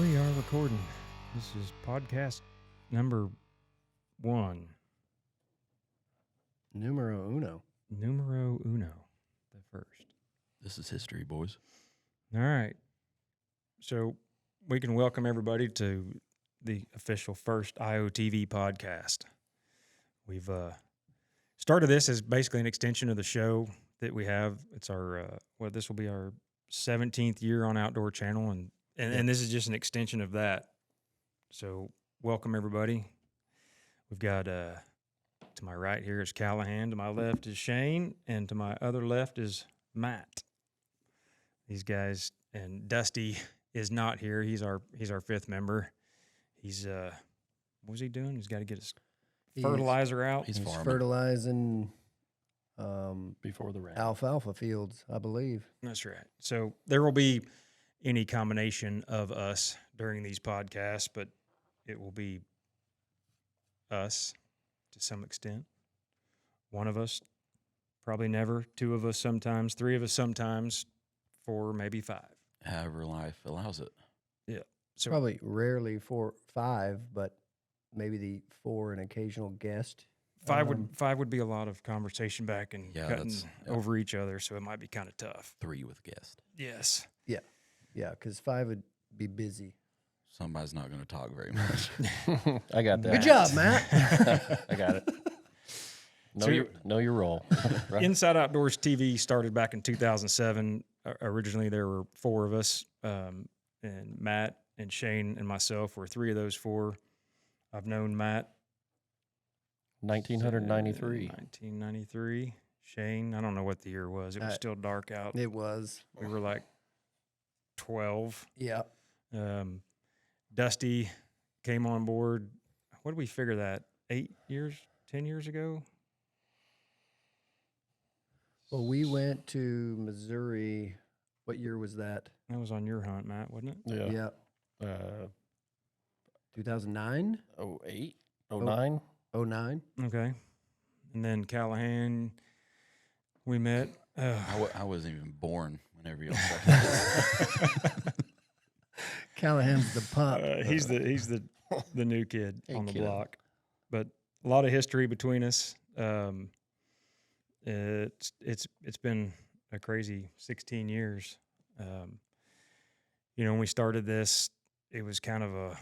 We are recording. This is podcast number 1. Numero uno. Numero uno. The first. This is history, boys. All right. So we can welcome everybody to the official first IOTV podcast. We've started this as basically an extension of the show that we have. It's our, this will be our 17th year on Outdoor Channel, and this is just an extension of that. So welcome, everybody. We've got, to my right here is Callahan, to my left is Shane, and to my other left is Matt. These guys, and Dusty is not here. He's our 5th member. He's, what's he doing? He's got to get his fertilizer out. He's farming. Fertilizing Before the rain. alfalfa fields, I believe. That's right. So there will be any combination of us during these podcasts, but it will be us to some extent. One of us, probably never. 2 of us sometimes. 3 of us sometimes. 4, maybe 5. However life allows it. Yeah. So Probably rarely 4, 5, but maybe the 4 an occasional guest. 5 would be a lot of conversation back and Yeah, cutting that's- over each other, so it might be kind of tough. 3 with guest. Yes. Yeah, because 5 would be busy. Somebody's not going to talk very much. I got that. Good job, Matt. I got it. So Know your role. Right? Inside Outdoors TV started back in 2007. Originally, there were 4 of us, and Matt and Shane and myself were 3 of those 4. I've known Matt 1993. 1993. Shane, I don't know what the year was. It was still dark out. It was. We were like 12. Yeah. Dusty came on board. What did we figure that? 8 years, 10 years ago? Well, we went to Missouri. What year was that? That was on your hunt, Matt, wasn't it? Yeah. Yeah. 2009? 08, 09. 09? Okay. And then Callahan, we met. I wasn't even born whenever y'all started. Callahan's the pup. He's the new kid Hey, on the kiddo. block, but a lot of history between us. It's been a crazy 16 years. When we started this, it was kind of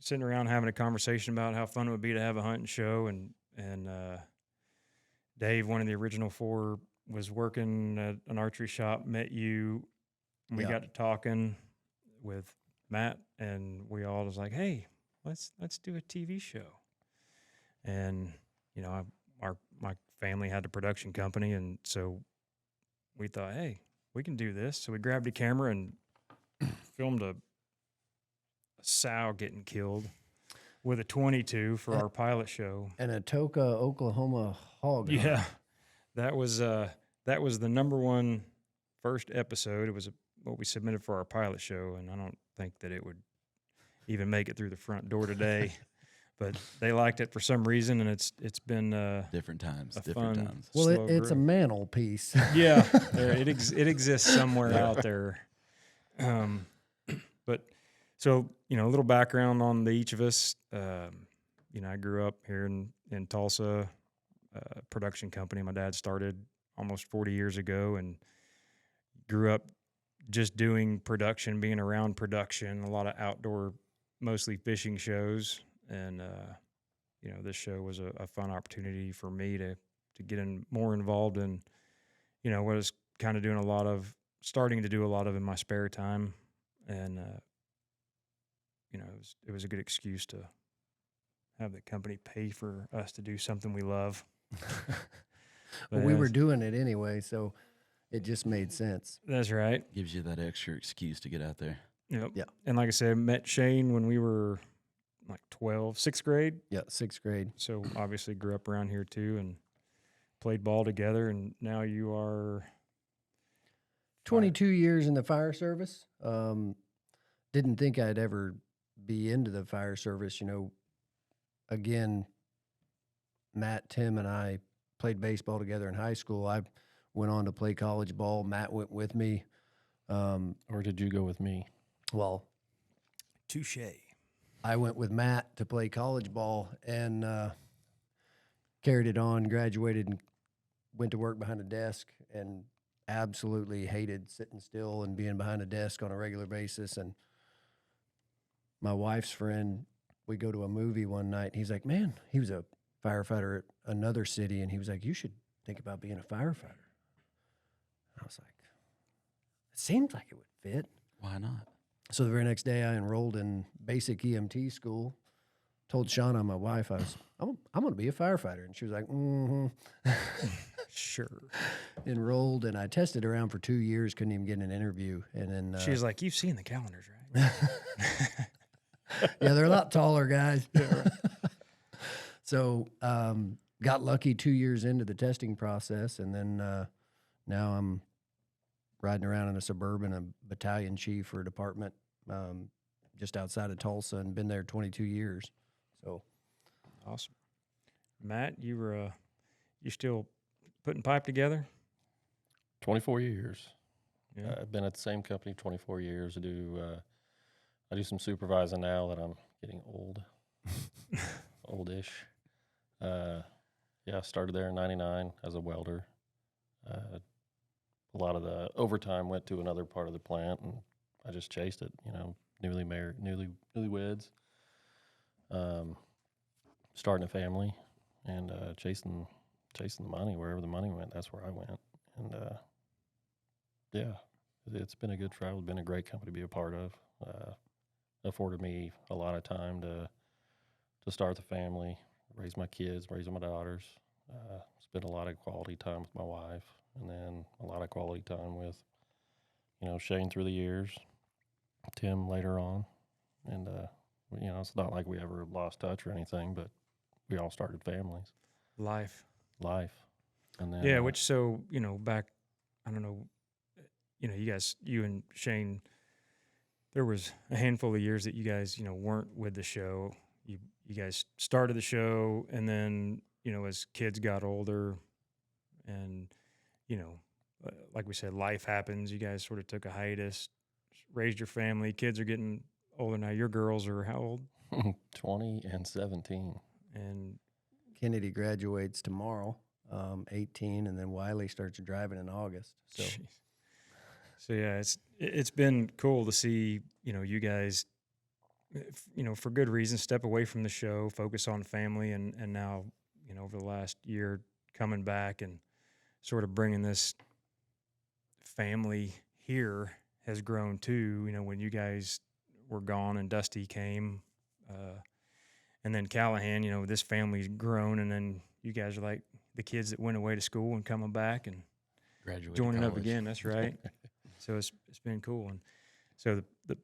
sitting around having a conversation about how fun it would be to have a hunting show, and Dave, one of the original 4, was working at an archery shop, met you. We Yeah. got to talking with Matt, and we all was like, "Hey, let's do a TV show." And my family had a production company, and so we thought, "Hey, we can do this." So we grabbed a camera and filmed a sow getting killed with a 22 for our pilot show. And a Toka, Oklahoma hog. hunt. Yeah, that was the number 1 first episode. It was what we submitted for our pilot show, and I don't think that it would even make it through the front door today. But they liked it for some reason, and it's been Different times. a Different fun- times. Well, slow it's a growth. mantelpiece. Yeah, it exists somewhere out there. But so a little background on each of us. I grew up here in Tulsa, production company. My dad started almost 40 years ago, and grew up just doing production, being around production, a lot of outdoor, mostly fishing shows, and this show was a fun opportunity for me to get more involved in, what I was kind of starting to do a lot of in my spare time, and it was a good excuse to have the company pay for us to do something we love. Well, But we yeah, were doing it anyway, so it just made sense. That's right. Gives you that extra excuse to get out there. Yep. Yeah. And like I said, I met Shane when we were like 12, 6th grade. Yeah, 6th grade. So obviously grew up around here too, and played ball together. And now you are 22 years in the fire service. Didn't think I'd ever be into the fire service. Again, Matt, Tim, and I played baseball together in high school. I went on to play college ball. Matt went with me. Or did you go with me? Well, Touche. I went with Matt to play college ball and carried it on, graduated, and went to work behind a desk and absolutely hated sitting still and being behind a desk on a regular basis. And my wife's friend, we go to a movie one night, and he's like, man, he was a firefighter at another city, and he was like, you should think about being a firefighter. I was like, it seemed like it would fit. Why not? So the very next day, I enrolled in basic EMT school. Told Shauna, my wife, I'm going to be a firefighter, and she was like, Sure. Enrolled, and I tested around for 2 years, couldn't even get an interview, and then She was like, you've seen the calendars, right? yeah, they're a lot taller guys. So got lucky 2 years into the testing process, and then now I'm riding around in a Suburban, a battalion chief for a department just outside of Tulsa, and been there 22 years. So Awesome. Matt, you still putting pipe together? 24 years. Yeah. I've been at the same company 24 years. I do some supervising now that I'm getting old, oldish. I started there in '99 as a welder. A lot of the overtime went to another part of the plant, and I just chased it. Newlyweds, starting a family, and chasing the money. Wherever the money went, that's where I went. And it's been a good travel. It's been a great company to be a part of. Afforded me a lot of time to start the family, raise my kids, raise my daughters. Spent a lot of quality time with my wife, and then a lot of quality time with, Shane through the years, Tim later on. And, it's not like we ever lost touch or anything, but we all started families. Life. And then, Yeah, back, I don't know, you and Shane, there was a handful of years that you guys, weren't with the show. You guys started the show, and then, as kids got older and, like we said, life happens. You guys sort of took a hiatus, raised your family. Kids are getting older now. Your girls are how old? 20 and 17. And Kennedy graduates tomorrow, 18, and then Wiley starts driving in August. So yeah, it's been cool to see, you guys, for good reasons, step away from the show, focus on family, and now, over the last year, coming back and sort of bringing this family here has grown too. When you guys were gone and Dusty came, and then Callahan, this family's grown, and then you guys are like the kids that went away to school and coming back and Graduated joining up college. again. That's right. So it's been cool. And so the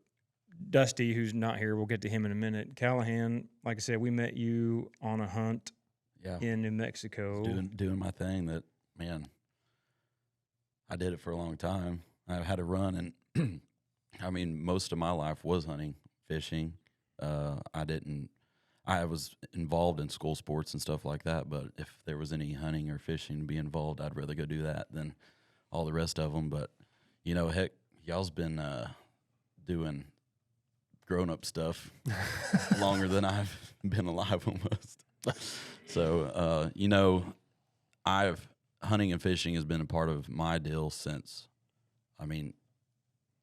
Dusty, who's not here, we'll get to him in a minute. Callahan, like I said, we met you on a hunt Yeah. in New Mexico. Doing my thing that, man, I did it for a long time. I had to run, and I mean, most of my life was hunting, fishing. I was involved in school sports and stuff like that, but if there was any hunting or fishing to be involved, I'd rather go do that than all the rest of them. But, heck, y'all's been doing grown-up stuff longer than I've been alive almost. So, hunting and fishing has been a part of my deal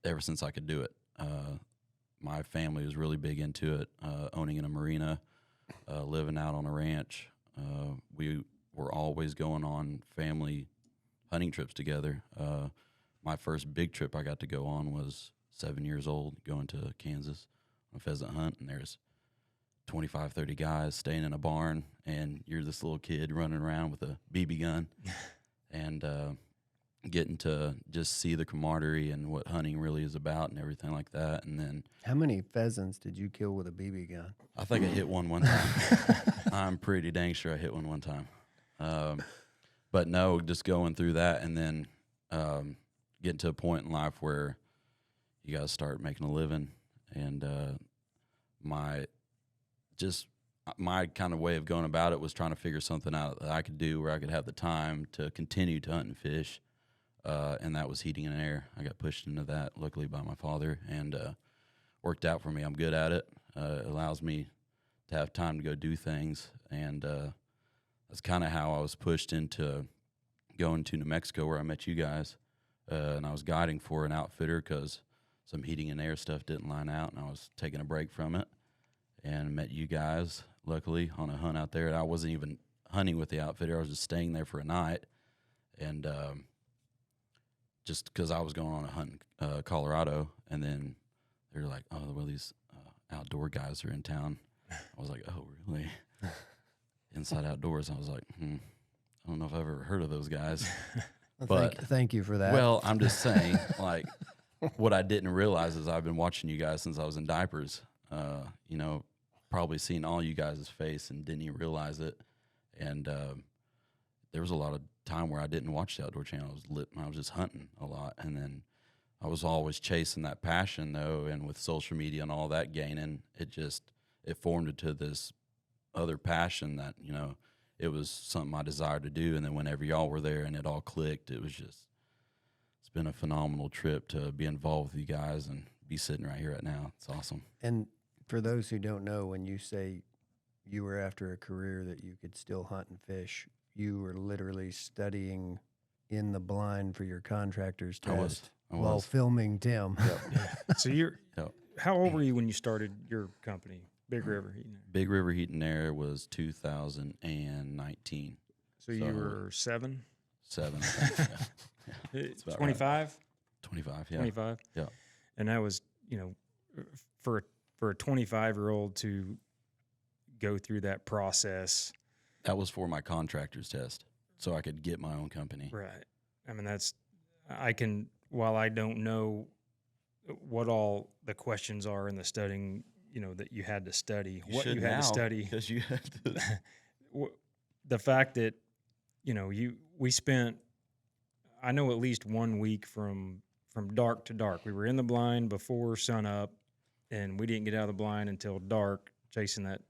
ever since I could do it. My family was really big into it, owning in a marina, living out on a ranch. We were always going on family hunting trips together. My first big trip I got to go on was 7 years old, going to Kansas on a pheasant hunt, and there's 25, 30 guys staying in a barn, and you're this little kid running around with a BB gun and getting to just see the camaraderie and what hunting really is about and everything like that. And then how many pheasants did you kill with a BB gun? I think I hit one time. I'm pretty dang sure I hit one time. But no, just going through that and then getting to a point in life where you got to start making a living. And my kind of way of going about it was trying to figure something out that I could do where I could have the time to continue to hunt and fish. And that was heating and air. I got pushed into that, luckily, by my father. And worked out for me. I'm good at it. It allows me to have time to go do things, and that's kind of how I was pushed into going to New Mexico, where I met you guys, and I was guiding for an outfitter because some heating and air stuff didn't line out, and I was taking a break from it, and met you guys, luckily, on a hunt out there. I wasn't even hunting with the outfitter. I was just staying there for a night, and just because I was going on a hunt in Colorado, and then they're like, oh, well, these outdoor guys are in town. I was like, oh, really? Inside Outdoors. I was like, I don't know if I've ever heard of those guys. Well, But thank you for that. well, I'm just saying, like, what I didn't realize is I've been watching you guys since I was in diapers. You know, probably seen all you guys' face and didn't even realize it. And there was a lot of time where I didn't watch the Outdoor Channel. I was just hunting a lot, and then I was always chasing that passion though. And with social media and all that gaining, it formed into this other passion that, you know, it was something I desired to do. And then whenever y'all were there and it all clicked, it's been a phenomenal trip to be involved with you guys and be sitting right here right now. It's awesome. And for those who don't know, when you say you were after a career that you could still hunt and fish, you were literally studying in the blind for your contractor's I was. test while filming Tim. So you're Yep. how old were you when you started your company, Big River Heating? Big River Heat and Air was 2019. So you were 7? 7, I think. Yeah. It's about right. 25? 25, yeah. 25? Yeah. And that was, you know, for a 25-year-old to go through that process. That was for my contractor's test, so I could get my own company. Right. I mean, while I don't know what all the questions are in the studying, you know, that you had to study, You had to study. Because you had to. The fact that, you know, we spent, I know, at least 1 week from dark to dark. We were in the blind before sun up, and we didn't get out of the blind until dark, chasing that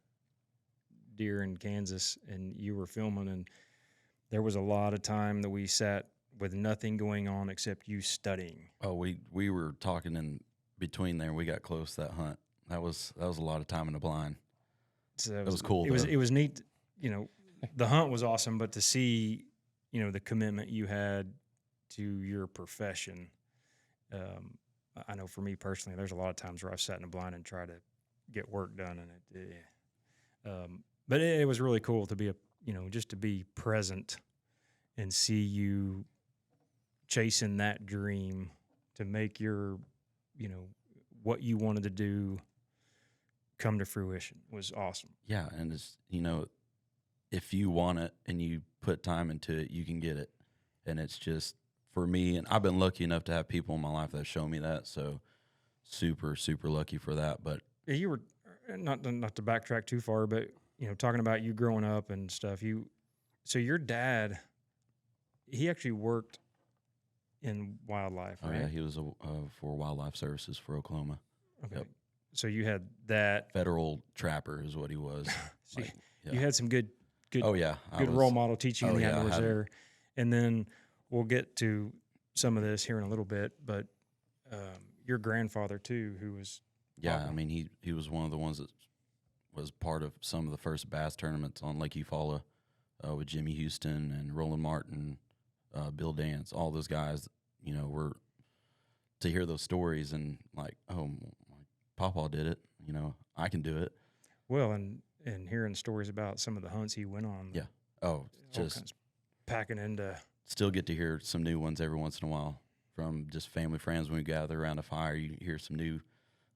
deer in Kansas, and you were filming, and there was a lot of time that we sat with nothing going on except you studying. Oh, we were talking in between there. We got close to that hunt. That was a lot of time in the blind. So It was cool. It was neat. You know, the hunt was awesome, but to see, you know, the commitment you had to your profession. I know for me personally, there's a lot of times where I've sat in the blind and tried to get work done, and but it was really cool to be just to be present and see you chasing that dream to make your, you know, what you wanted to do come to fruition was awesome. Yeah, and it's, you know, if you want it and you put time into it, you can get it. And it's just, for me, and I've been lucky enough to have people in my life that show me that, so super, super lucky for that. But you were, not to backtrack too far, but, you know, talking about you growing up and stuff, so your dad, he actually worked in wildlife, right? Oh, yeah, he was for Wildlife Services for Oklahoma. Okay. Yep. So you had that. Federal trapper is what he was. So Like, yeah. you had some good Oh, yeah. good role model teaching in the yeah, I outdoors had- there. And then we'll get to some of this here in a little bit, but your grandfather too, who was Yeah, I mean, he was one of the ones that was part of some of the first bass tournaments on Lake Eufaula with Jimmy Houston and Roland Martin, Bill Dance, all those guys. You know, were to hear those stories and like, oh, my Pawpaw did it. You know, I can do it. well, and hearing stories about some of the hunts he went on. Yeah. Oh, all just kinds packing into. still get to hear some new ones every once in a while from just family friends. When we gather around a fire, you hear some new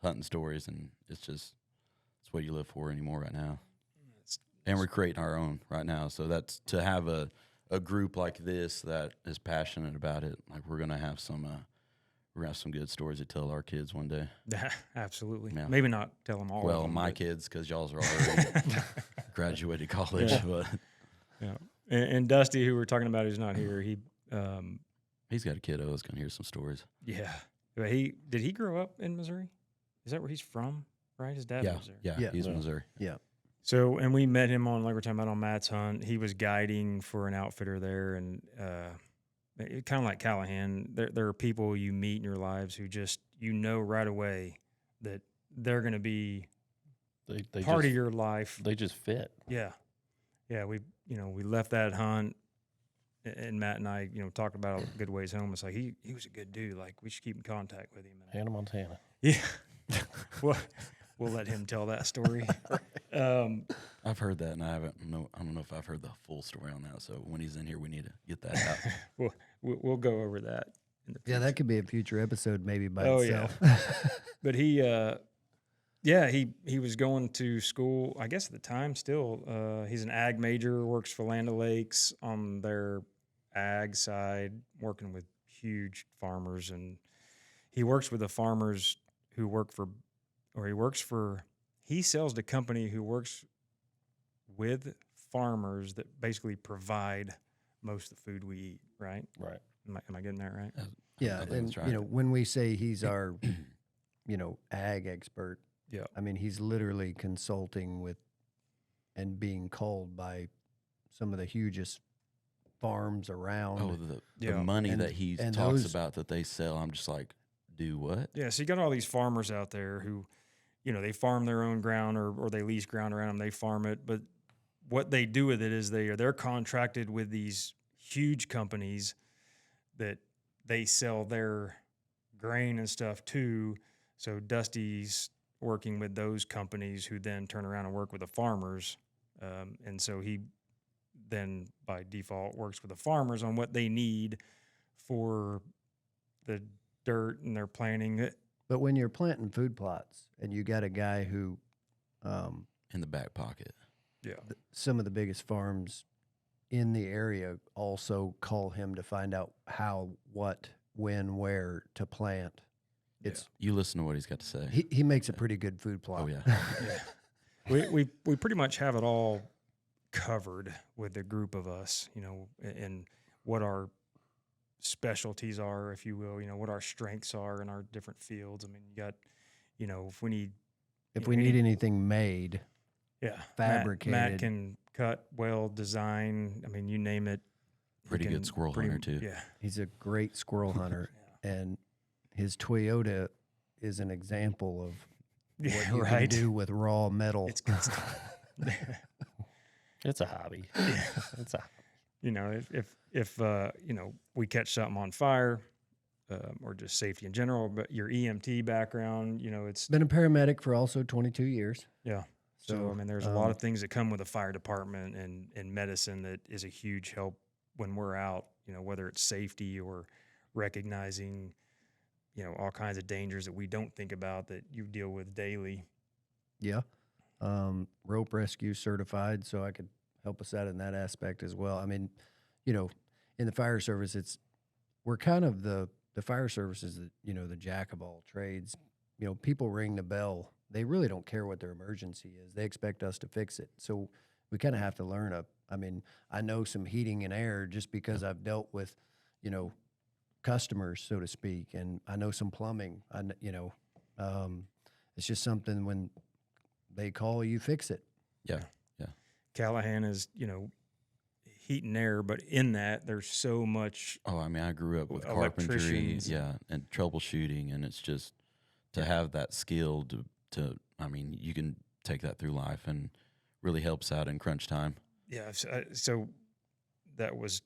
hunting stories, and it's what you live for anymore right now. And we're creating our own right now. So that's to have a group like this that is passionate about it. Like we're gonna have some good stories to tell our kids one day. Absolutely. Yeah. Maybe not tell them all. Well, of them, my but- kids, because y'all's are already graduated college. Yeah. But Yeah. And Dusty, who we're talking about, who's not here. he's got a kiddo that's gonna hear some stories. Yeah. But did he grow up in Missouri? Is that where he's from? Right, his dad lives there. Yeah, Yeah. he's in Missouri. Yeah. So, and we met him like we're talking about on Matt's hunt. He was guiding for an outfitter there, and kind of like Callahan. There are people you meet in your lives who just right away that they're going to be They part just, of your life. They just fit. Yeah. Yeah. We left that hunt, and Matt and I, talked about it a good ways home. It's like, he was a good dude. Like, we should keep in contact with him. And, Hannah Montana. yeah. We'll let him tell that story. I've heard that, and I don't know if I've heard the full story on that. So when he's in here, we need to get that out. We'll go over that in the Yeah, future. that could be a future episode maybe by Oh, itself. But he was going to school, I guess at the time still. He's an ag major, works for Land O'Lakes on their ag side, working with huge farmers. And he works with the farmers who he sells to company who works with farmers that basically provide most of the food we eat, right? Right. Am I getting that right? Yeah, I think and that's right. when we say he's our, ag expert, Yeah. I mean he's literally consulting with and being called by some of the hugest farms around. Oh, the Yeah. money And- that he and talks those- about that they sell. I'm just like, do what? Yeah, so you got all these farmers out there who, they farm their own ground or they lease ground around them. They farm it, but what they do with it is they're contracted with these huge companies that they sell their grain and stuff to. So Dusty's working with those companies who then turn around and work with the farmers, and so he then by default works with the farmers on what they need for the dirt and their planting. But when you're planting food plots and you got a guy who, In the back pocket. Yeah. some of the biggest farms in the area also call him to find out how, what, when, where to plant. It's You listen to what he's got to say. he makes a pretty good food plot. Oh, yeah. Yeah. We pretty much have it all covered with the group of us, and what our specialties are, if you will, what our strengths are in our different fields. I mean, you got, if we need, If we need anything made, yeah, fabricated. Matt can cut, weld, design. I mean, you name it. he Pretty good can squirrel hunter, too. Yeah. he's a great squirrel hunter, and his Toyota is an example of what Yeah, you right. can do with raw metal. It's good stuff. It's a hobby. It's a If we catch something on fire, or just safety in general, but your EMT background, it's Been a paramedic for also 22 years. yeah. So So, I mean, there's a lot of things that come with the fire department and medicine that is a huge help when we're out. Whether it's safety or recognizing, all kinds of dangers that we don't think about that you deal with daily. Yeah. Rope rescue certified, so I could help us out in that aspect as well. I mean, in the fire service, we're kind of the fire service is the jack of all trades. People ring the bell. They really don't care what their emergency is. They expect us to fix it. So we kind of have to learn I know some heating and air just because I've dealt with, customers, so to speak, and I know some plumbing. It's just something when they call, you fix it. Yeah. Callahan is, heat and air, but in that there's so much. Oh, I mean, I grew up with carpentry, Electricians. and troubleshooting, and it's just to have that skill to I mean, you can take that through life and really helps out in crunch time. Yeah. So that was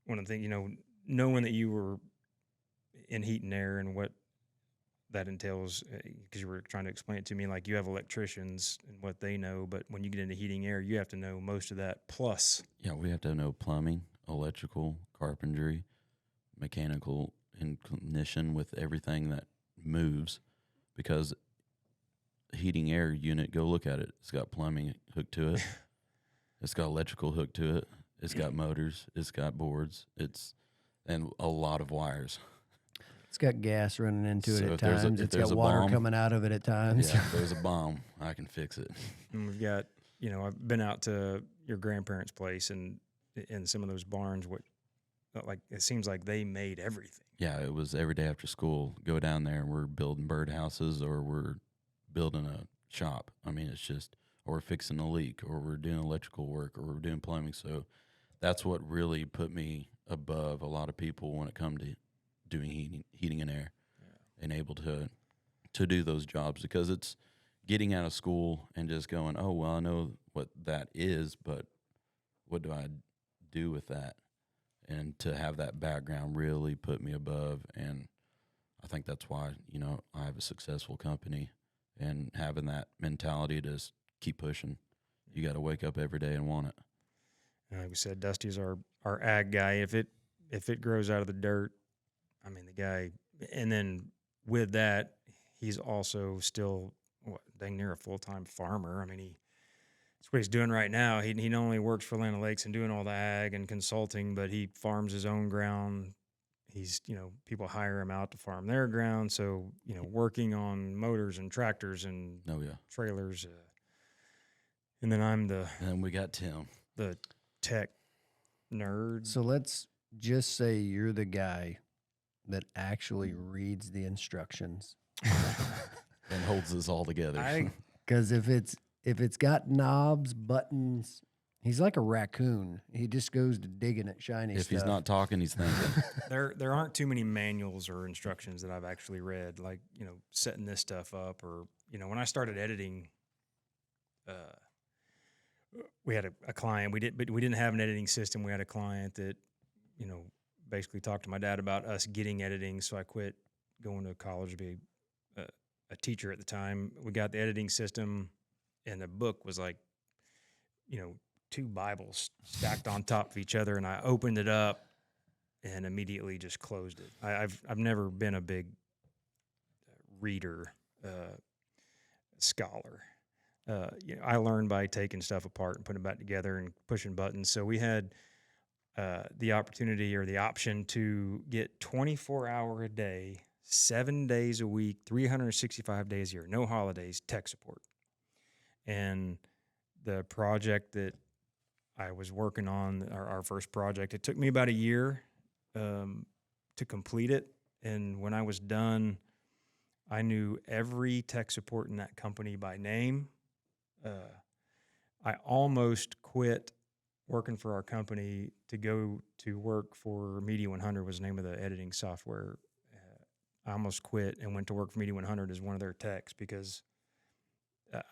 one of the things, knowing that you were in heat and air and what that entails, because you were trying to explain it to me, like you have electricians and what they know, but when you get into heating air, you have to know most of that plus. Yeah, we have to know plumbing, electrical, carpentry, mechanical, and ignition with everything that moves, because heating air unit, go look at it. It's got plumbing hooked to it. It's got electrical hooked to it. It's got motors. It's got boards. And a lot of wires. It's got gas running into it So at if there's times. if It's there's got a water bomb- coming out of it at times. Yeah, if there's a bomb, I can fix it. And we've got, I've been out to your grandparents' place and in some of those barns, like it seems like they made everything. Yeah, it was every day after school. Go down there and we're building birdhouses or we're building a shop. I mean, it's just, or we're fixing a leak or we're doing electrical work or we're doing plumbing. So that's what really put me above a lot of people when it comes to doing heating and air and able to do those jobs, because it's, getting out of school and just going, oh, well, I know what that is, but what do I do with that? And to have that background really put me above. And I think that's why, you know, I have a successful company, and having that mentality to just keep pushing. You got to wake up every day and want it. And like we said, Dusty's our ag guy. If it grows out of the dirt, I mean, the guy, and then with that, he's also still dang near a full-time farmer. I mean, that's what he's doing right now. He not only works for Land O'Lakes and doing all the ag and consulting, but he farms his own ground. He's, you know, people hire him out to farm their ground. So, you know, working on motors and tractors and Oh, yeah. trailers. And then I'm And then we got Tim. the tech nerd. So let's just say you're the guy that actually reads the instructions. And holds us all together. Because if it's got knobs, buttons, he's like a raccoon. He just goes to digging at shiny If stuff. he's not talking, he's thinking. There aren't too many manuals or instructions that I've actually read, like, you know, setting this stuff up, or, you know, when I started editing, we had a client. We didn't have an editing system. We had a client that, you know, basically talked to my dad about us getting editing. So I quit going to college to be a teacher at the time. We got the editing system, and the book was like, you know, 2 Bibles stacked on top of each other, and I opened it up and immediately just closed it. I've never been a big reader, scholar. You know, I learned by taking stuff apart and putting it back together and pushing buttons. So we had the opportunity or the option to get 24-hour a day, 7 days a week, 365 days a year, no holidays, tech support. And the project that I was working on, our first project, it took me about a year to complete it. And when I was done, I knew every tech support in that company by name. I almost quit working for our company to go to work for Media 100 was the name of the editing software. I almost quit and went to work for Media 100 as one of their techs because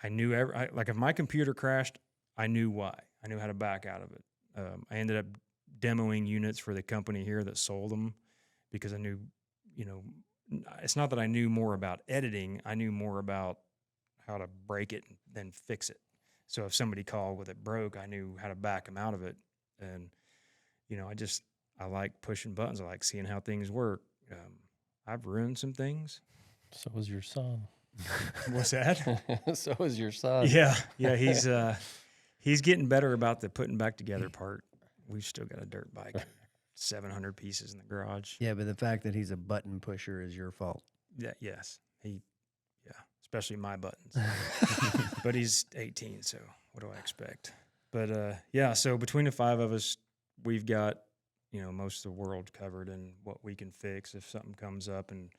I knew like if my computer crashed, I knew why. I knew how to back out of it. I ended up demoing units for the company here that sold them because I knew, you know, it's not that I knew more about editing. I knew more about how to break it and then fix it. So if somebody called with it broke, I knew how to back them out of it. And, you know, I like pushing buttons. I like seeing how things work. I've ruined some things. So was your son. What's that? So was your son. Yeah. He's getting better about the putting back together part. We've still got a dirt bike, 700 pieces in the garage. Yeah, but the fact that he's a button pusher is your fault. Yeah, yes. Especially my buttons. But he's 18, so what do I expect? But so between the 5 of us, we've got, you know, most of the world covered and what we can fix if something comes up. And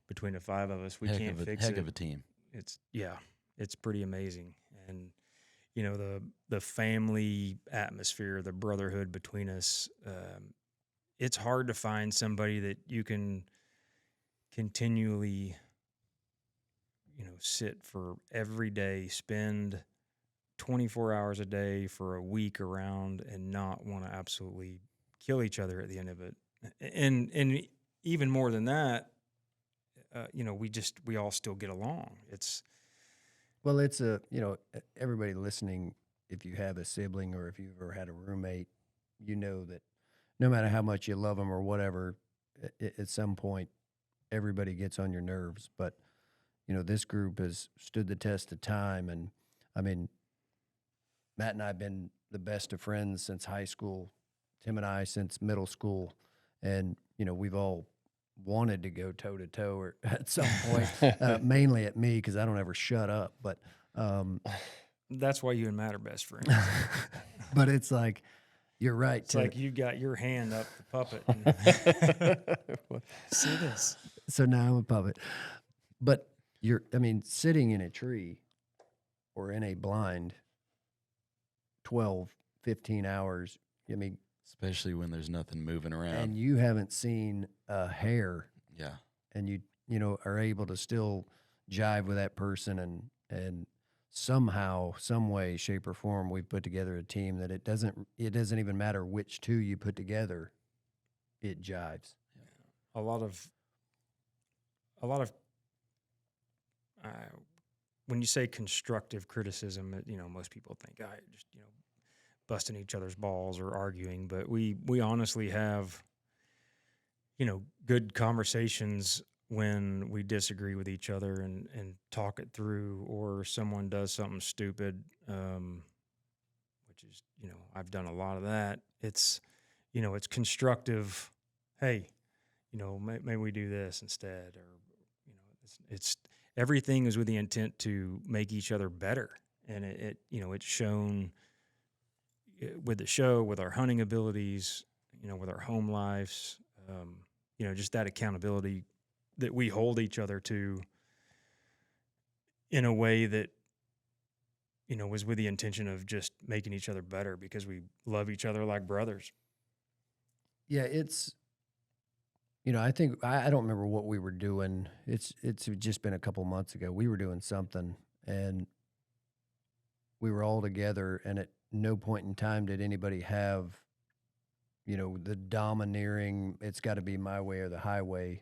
between the 5 of us, we can't fix it. Heck of a team. It's pretty amazing. And, you know, the family atmosphere, the brotherhood between us, it's hard to find somebody that you can continually, you know, sit for every day, spend 24 hours a day for a week around and not want to absolutely kill each other at the end of it. And even more than that, you know, we all still get along. It's you know, everybody listening, if you have a sibling or if you've ever had a roommate, you know that no matter how much you love them or whatever, at some point, everybody gets on your nerves. But, you know, this group has stood the test of time. And, I mean, Matt and I have been the best of friends since high school, Tim and I since middle school. And, you know, we've all wanted to go toe-to-toe or at some point, mainly at me because I don't ever shut up. But that's why you and Matt are best friends. but it's like, you're right. It's like you got your hand up the puppet. And see this. So now I'm a puppet. But sitting in a tree or in a blind 12, 15 hours, I mean, Especially when there's nothing moving around. and you haven't seen a hair Yeah. and you know, are able to still jive with that person and And somehow, some way, shape, or form, we've put together a team that it doesn't even matter which two you put together, it jives. A lot of uh, when you say constructive criticism, most people think just busting each other's balls or arguing, but we honestly have good conversations when we disagree with each other and talk it through, or someone does something stupid, which is I've done a lot of that. It's it's constructive. Hey, maybe we do this instead, or it's everything is with the intent to make each other better, and it's shown with the show, with our hunting abilities, with our home lives, just that accountability that we hold each other to in a way that was with the intention of just making each other better because we love each other like brothers. Yeah, it's I think I don't remember what we were doing. It's just been a couple months ago. We were doing something, and we were all together, and at no point in time did anybody have the domineering, it's got to be my way or the highway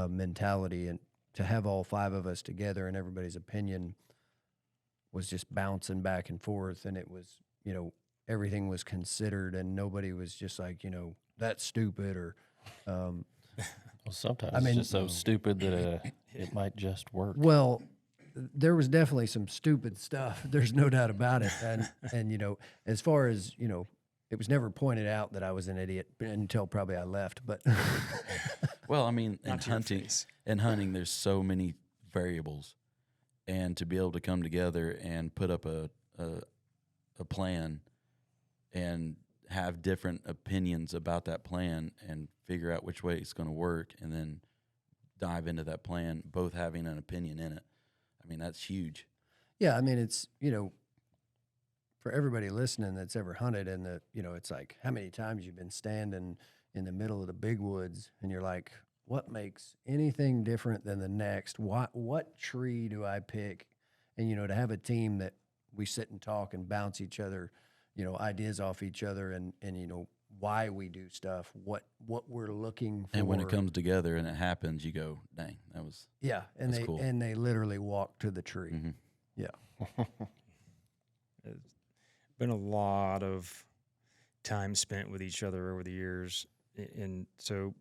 mentality. And to have all five of us together and everybody's opinion was just bouncing back and forth, and it was everything was considered, and nobody was just like that's stupid or Well, sometimes it's just so stupid that it might just work. well, there was definitely some stupid stuff. There's no doubt about it. And as far as it was never pointed out that I was an idiot until probably I left. But Well, I mean, in Not to your hunting, face. there's so many variables, and to be able to come together and put up a plan and have different opinions about that plan and figure out which way it's going to work, and then dive into that plan, both having an opinion in it. I mean, that's huge. yeah, I mean, it's for everybody listening that's ever hunted, and it's like how many times you've been standing in the middle of the big woods, and you're like, what makes anything different than the next? What tree do I pick? And to have a team that we sit and talk and bounce each other, ideas off each other, and why we do stuff, what we're looking for. And when it comes together and it happens, you go, dang, that was yeah, and that's cool. they literally walk to the tree. Mhm. Yeah. It's been a lot of time spent with each other over the years. And so,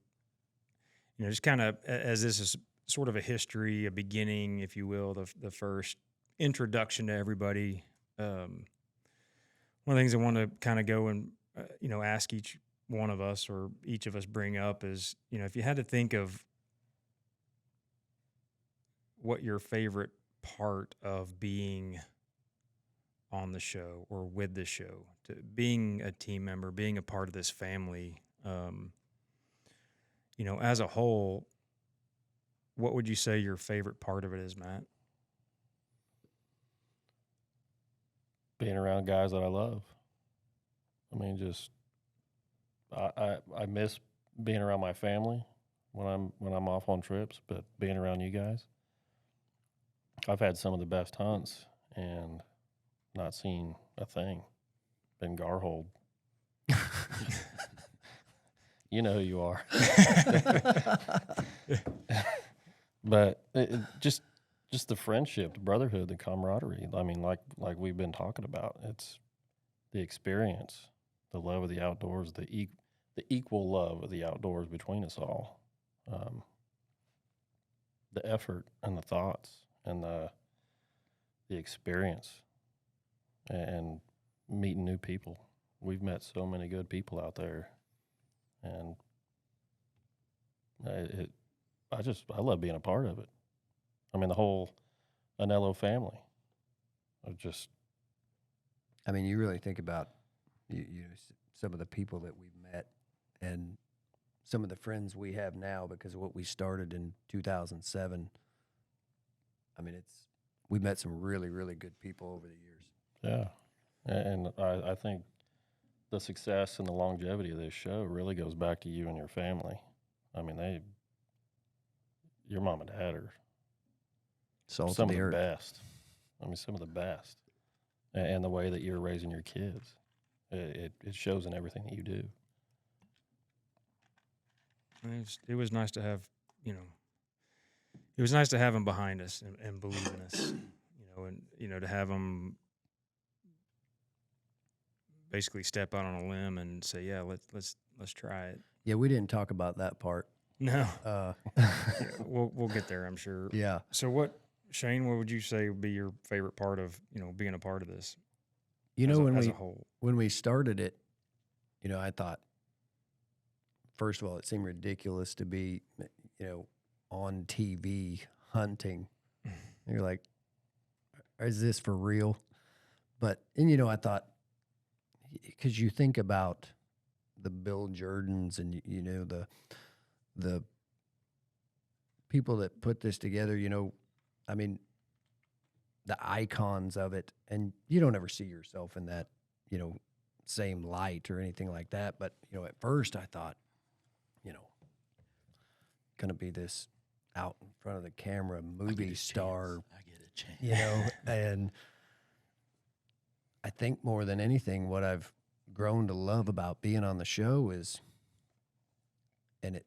just kind of as this is sort of a history, a beginning, if you will, the first introduction to everybody. One of the things I want to kind of go and, ask each one of us or each of us bring up is, if you had to think of what your favorite part of being on the show or with the show, to being a team member, being a part of this family, as a whole, what would you say your favorite part of it is, Matt? Being around guys that I love. I mean, just I miss being around my family when I'm off on trips, but being around you guys, I've had some of the best hunts and not seen a thing. Been garholed. You know who you are. But just the friendship, the brotherhood, the camaraderie. I mean, like we've been talking about, it's the experience, the love of the outdoors, the equal love of the outdoors between us all, the effort and the thoughts and the experience, and meeting new people. We've met so many good people out there, and I love being a part of it. I mean, the whole Anello family. I mean, you really think about some of the people that we've met and some of the friends we have now because of what we started in 2007. I mean, we've met some really, really good people over the years. Yeah, and I think the success and the longevity of this show really goes back to you and your family. I mean, your mom and dad are Salt some of of the the earth. best. I mean, some of the best. And the way that you're raising your kids, it shows in everything that you do. It was nice to have, it was nice to have them behind us and believe in us, and to have them basically step out on a limb and say, yeah, let's try it. Yeah, we didn't talk about that part. No, Uh, yeah, we'll get there, I'm sure. yeah. So Shane, what would you say would be your favorite part of, being a part of this? When as a whole? when we started it, I thought, first of all, it seemed ridiculous to be, on TV hunting. And you're like, is this for real? But, and I thought, because you think about the Bill Jordans and, the people that put this together, I mean, the icons of it, and you don't ever see yourself in that, same light or anything like that. But, at first I thought, going to be this out in front of the camera movie star, I get a chance. And I think more than anything, what I've grown to love about being on the show is, and it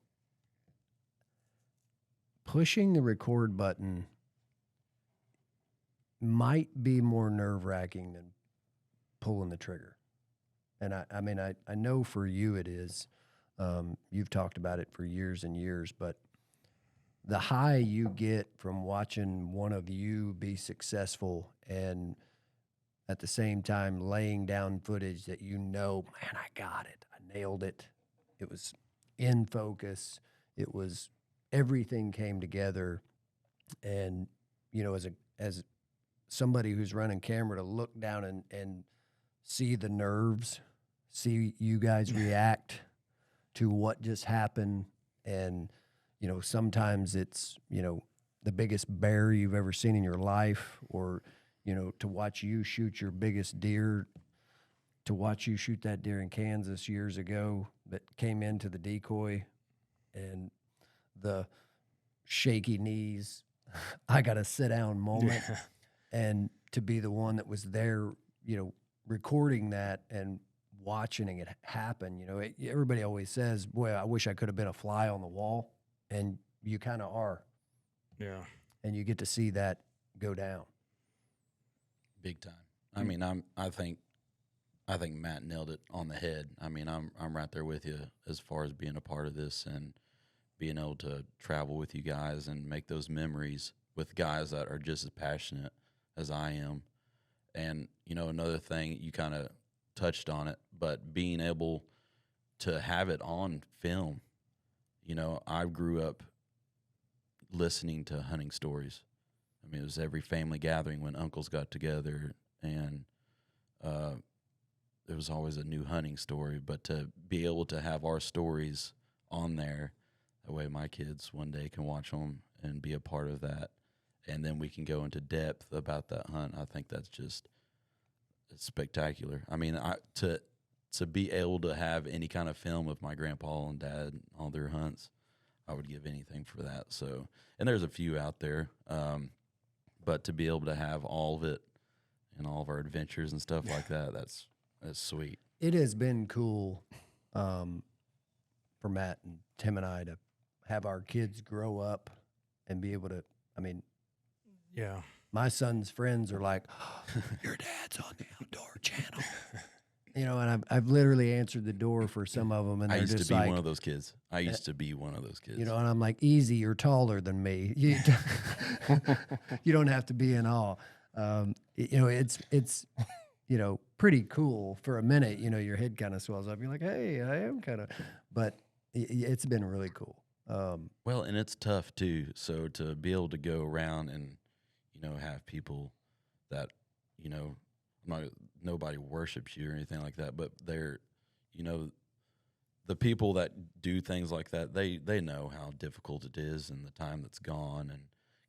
pushing the record button might be more nerve-wracking than pulling the trigger. And I know for you it is. You've talked about it for years and years, but the high you get from watching one of you be successful and at the same time laying down footage that man, I got it. I nailed it. It was in focus. It was, everything came together. And, as somebody who's running camera, to look down and see the nerves, see you guys react to what just happened. And, sometimes it's, the biggest bear you've ever seen in your life, or, to watch you shoot your biggest deer, to watch you shoot that deer in Kansas years ago that came into the decoy, and the shaky knees, I got to sit down moment. Yeah. And to be the one that was there, recording that and watching it happen. Everybody always says, boy, I wish I could have been a fly on the wall. And you kind of are. Yeah. And you get to see that go down. Big time. I mean, I think Matt nailed it on the head. I mean, I'm right there with you as far as being a part of this and being able to travel with you guys and make those memories with guys that are just as passionate as I am. And, another thing, you kind of touched on it, but being able to have it on film. I grew up listening to hunting stories. I mean, it was every family gathering when uncles got together, and there was always a new hunting story. But to be able to have our stories on there, that way my kids one day can watch them and be a part of that, and then we can go into depth about that hunt. I think that's just, it's spectacular. I mean, to be able to have any kind of film of my grandpa and dad, all their hunts, I would give anything for that. So, and there's a few out there, but to be able to have all of it and all of our adventures and stuff like that, that's sweet. It has been cool for Matt and Tim and I to have our kids grow up and be able to, Yeah. my son's friends are like, oh, your dad's on the Outdoor Channel. And I've literally answered the door for some of them, and I they're used just to be like, one of those kids. I used to be one of those kids. and I'm like, easy, you're taller than me. You don't have to be in awe. It's pretty cool for a minute. Your head kind of swells up. You're like, hey, I am kind of, but it's been really cool. Well, and it's tough too. So to be able to go around and, have people that, nobody worships you or anything like that, but they're, the people that do things like that, they know how difficult it is and the time that's gone. And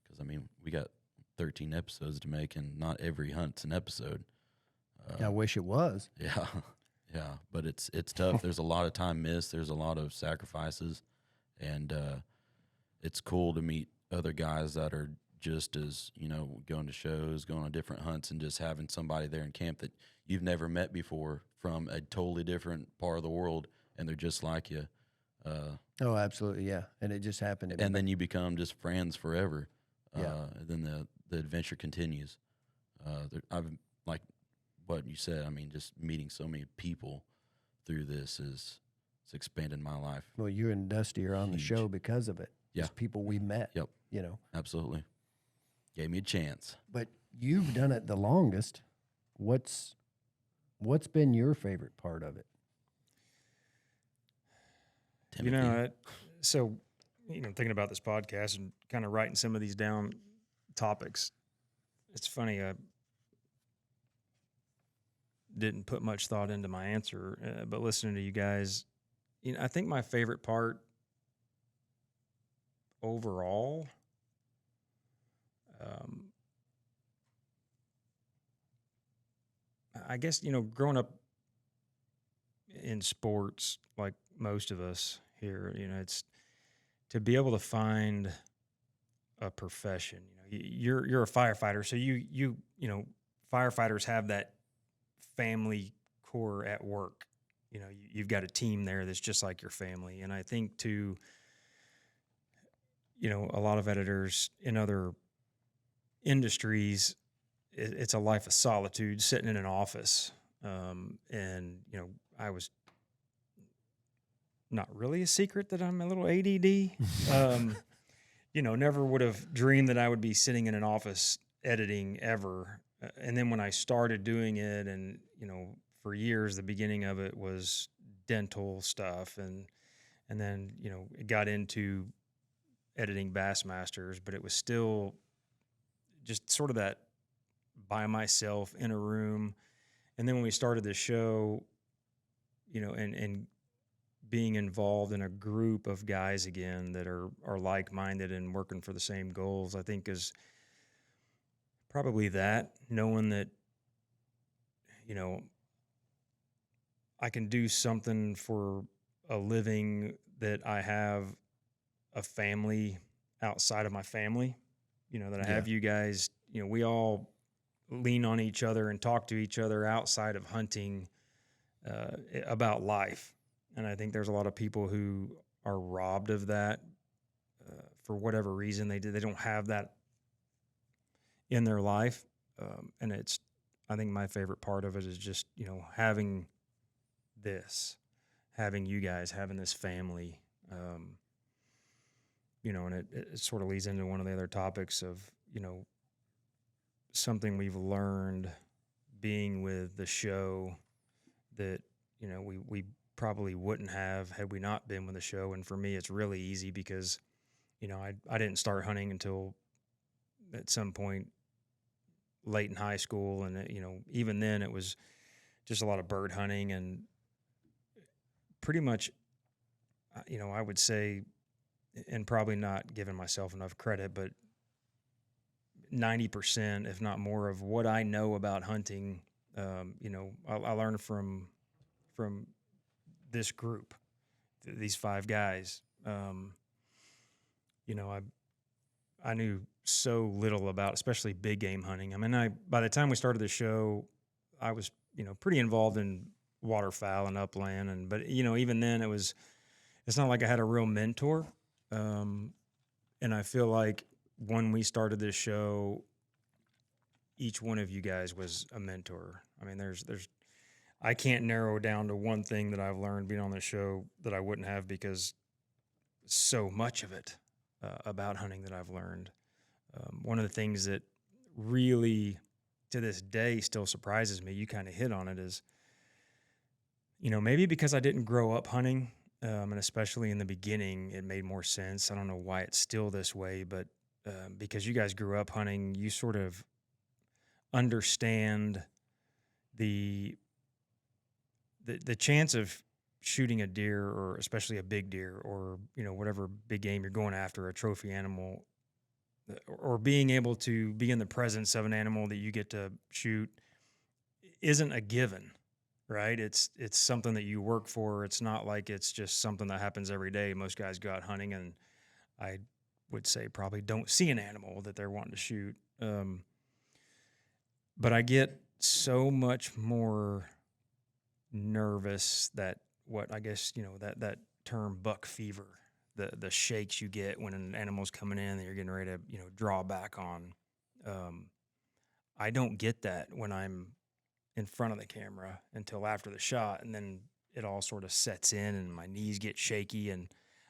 because, we got 13 episodes to make, and not every hunt's an episode. I wish it was. Yeah. Yeah. But it's tough. There's a lot of time missed. There's a lot of sacrifices. And it's cool to meet other guys that are just as, going to shows, going on different hunts, and just having somebody there in camp that you've never met before from a totally different part of the world, and they're just like you. Oh, absolutely, yeah. And it just happened. And then you become just friends forever. Yeah. And then the adventure continues. I've, like what you said, I mean, just meeting so many people through this it's expanded my life. Well, you and Dusty are on the Huge. show because of it. Yeah. Just people we met. Yep. Absolutely. Gave me a chance. But you've done it the longest. What's been your favorite part of it? Timothy. So thinking about this podcast and kind of writing some of these down topics, it's funny. I didn't put much thought into my answer, but listening to you guys, I think my favorite part overall, I guess, growing up in sports, like most of us here, it's to be able to find a profession. You're a firefighter, so you firefighters have that family core at work. You've got a team there that's just like your family. And I think too, a lot of editors in other industries, it's a life of solitude, sitting in an office. And I was not really a secret that I'm a little ADD. Never would have dreamed that I would be sitting in an office editing ever. And then when I started doing it, and for years, the beginning of it was dental stuff, and then it got into editing Bassmasters, but it was still just sort of that by myself in a room. And then when we started the show, and being involved in a group of guys again that are like-minded and working for the same goals, I think is probably that, knowing that, I can do something for a living, that I have a family outside of my family, that I have you guys, we all lean on each other and talk to each other outside of hunting about life. And I think there's a lot of people who are robbed of that for whatever reason. They don't have that in their life. And I think my favorite part of it is just, having you guys, having this family, and it sort of leads into one of the other topics of, something we've learned being with the show that, we probably wouldn't have had we not been with the show. And for me, it's really easy because, I didn't start hunting until at some point late in high school. And, even then it was just a lot of bird hunting, and pretty much, I would say, and probably not giving myself enough credit, but 90%, if not more, of what I know about hunting, I learned from this group, these five guys. I knew so little about, especially big game hunting. I mean, by the time we started the show, I was, pretty involved in waterfowl and upland, but even then it's not like I had a real mentor. And I feel like when we started this show, each one of you guys was a mentor. I mean, I can't narrow down to one thing that I've learned being on the show that I wouldn't have, because so much of it about hunting that I've learned. One of the things that really, to this day, still surprises me, you kind of hit on it, is, maybe because I didn't grow up hunting, and especially in the beginning, it made more sense. I don't know why it's still this way, but because you guys grew up hunting, you sort of understand the chance of shooting a deer, or especially a big deer, or whatever big game you're going after, a trophy animal, or being able to be in the presence of an animal that you get to shoot, isn't a given, right? It's something that you work for. It's not like it's just something that happens every day. Most guys go out hunting, and I would say probably don't see an animal that they're wanting to shoot. But I get so much more nervous that what I guess, that term buck fever, the shakes you get when an animal's coming in that you're getting ready to, draw back on. I don't get that when I'm in front of the camera until after the shot, and then it all sort of sets in and my knees get shaky, and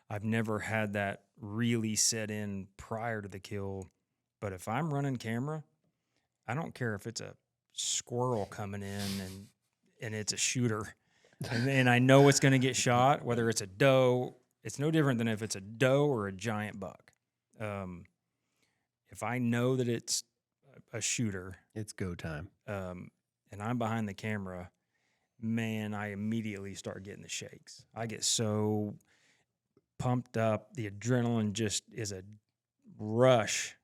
I've never had that really set in prior to the kill. But if I'm running camera, I don't care if it's a squirrel coming in and it's a shooter and I know it's going to get shot, whether it's a doe. It's no different than if it's a doe or a giant buck. If I know that it's a shooter, It's go time. and I'm behind the camera, man, I immediately start getting the shakes. I get so pumped up. The adrenaline just is a rush.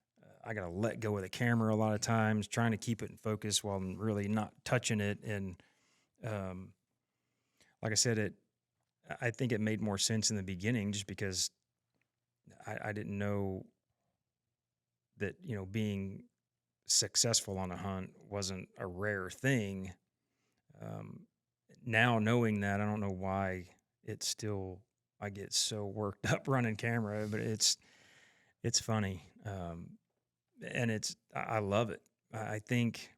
I got to let go of the camera a lot of times, trying to keep it in focus while I'm really not touching it. And like I said, I think it made more sense in the beginning just because I didn't know that, being successful on a hunt wasn't a rare thing. Now knowing that, I don't know why I get so worked up running camera, but it's funny. And I love it. I think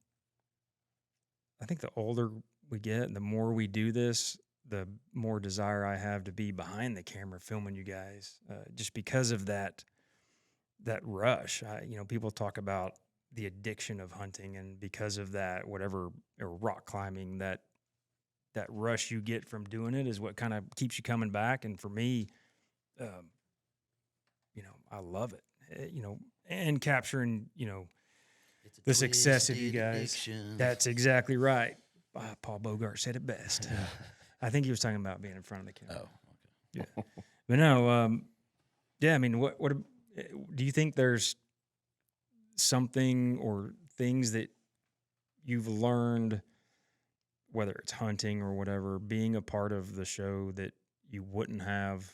the older we get, the more we do this, the more desire I have to be behind the camera filming you guys, just because of that rush. People talk about the addiction of hunting, and because of that, or rock climbing, that rush you get from doing it is what kind of keeps you coming back. And for me, I love it. And capturing, the success of you guys. Addiction. That's exactly right. Paul Bogart said it best. I think he was talking about being in front of the camera. Oh, okay. Yeah. But no, yeah, I mean, what do you think there's something or things that you've learned, whether it's hunting or whatever, being a part of the show that you wouldn't have,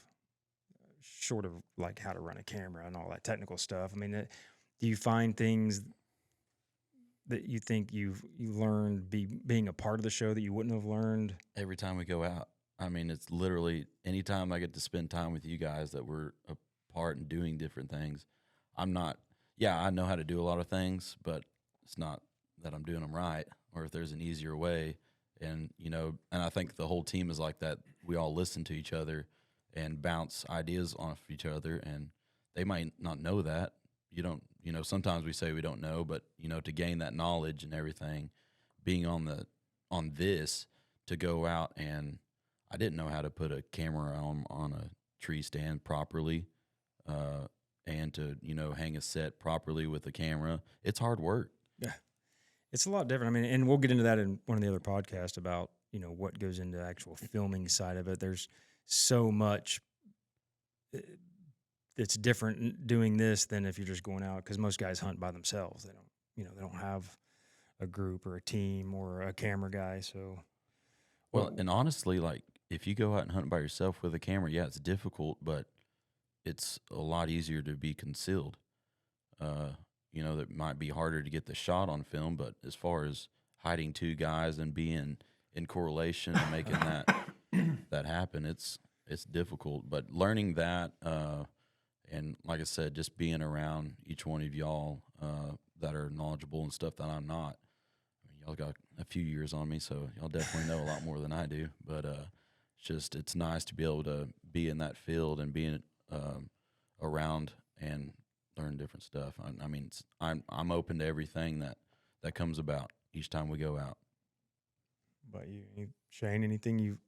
short of like how to run a camera and all that technical stuff? I mean, do you find things that you think you learned being a part of the show that you wouldn't have learned? Every time we go out, I mean, it's literally anytime I get to spend time with you guys that we're apart and doing different things. I know how to do a lot of things, but it's not that I'm doing them right or if there's an easier way. And, and I think the whole team is like that. We all listen to each other and bounce ideas off each other, and they might not know that. You don't, sometimes we say we don't know, but, to gain that knowledge and everything, being on this to go out, and I didn't know how to put a camera on a tree stand properly, and to, hang a set properly with a camera. It's hard work. Yeah. It's a lot different. I mean, and we'll get into that in one of the other podcasts about, what goes into the actual filming side of it. There's so much that's different doing this than if you're just going out, because most guys hunt by themselves. They don't have a group or a team or a camera guy. So, Well, and honestly, like if you go out and hunt by yourself with a camera, yeah, it's difficult, but it's a lot easier to be concealed. That might be harder to get the shot on film, but as far as hiding two guys and being in correlation and making that happen, it's difficult. But learning that, and like I said, just being around each one of y'all that are knowledgeable and stuff that I'm not. I mean, y'all got a few years on me, so y'all definitely know a lot more than I do. But it's nice to be able to be in that field and being around and learn different stuff. I mean, I'm open to everything that comes about each time we go out. But Shane, anything you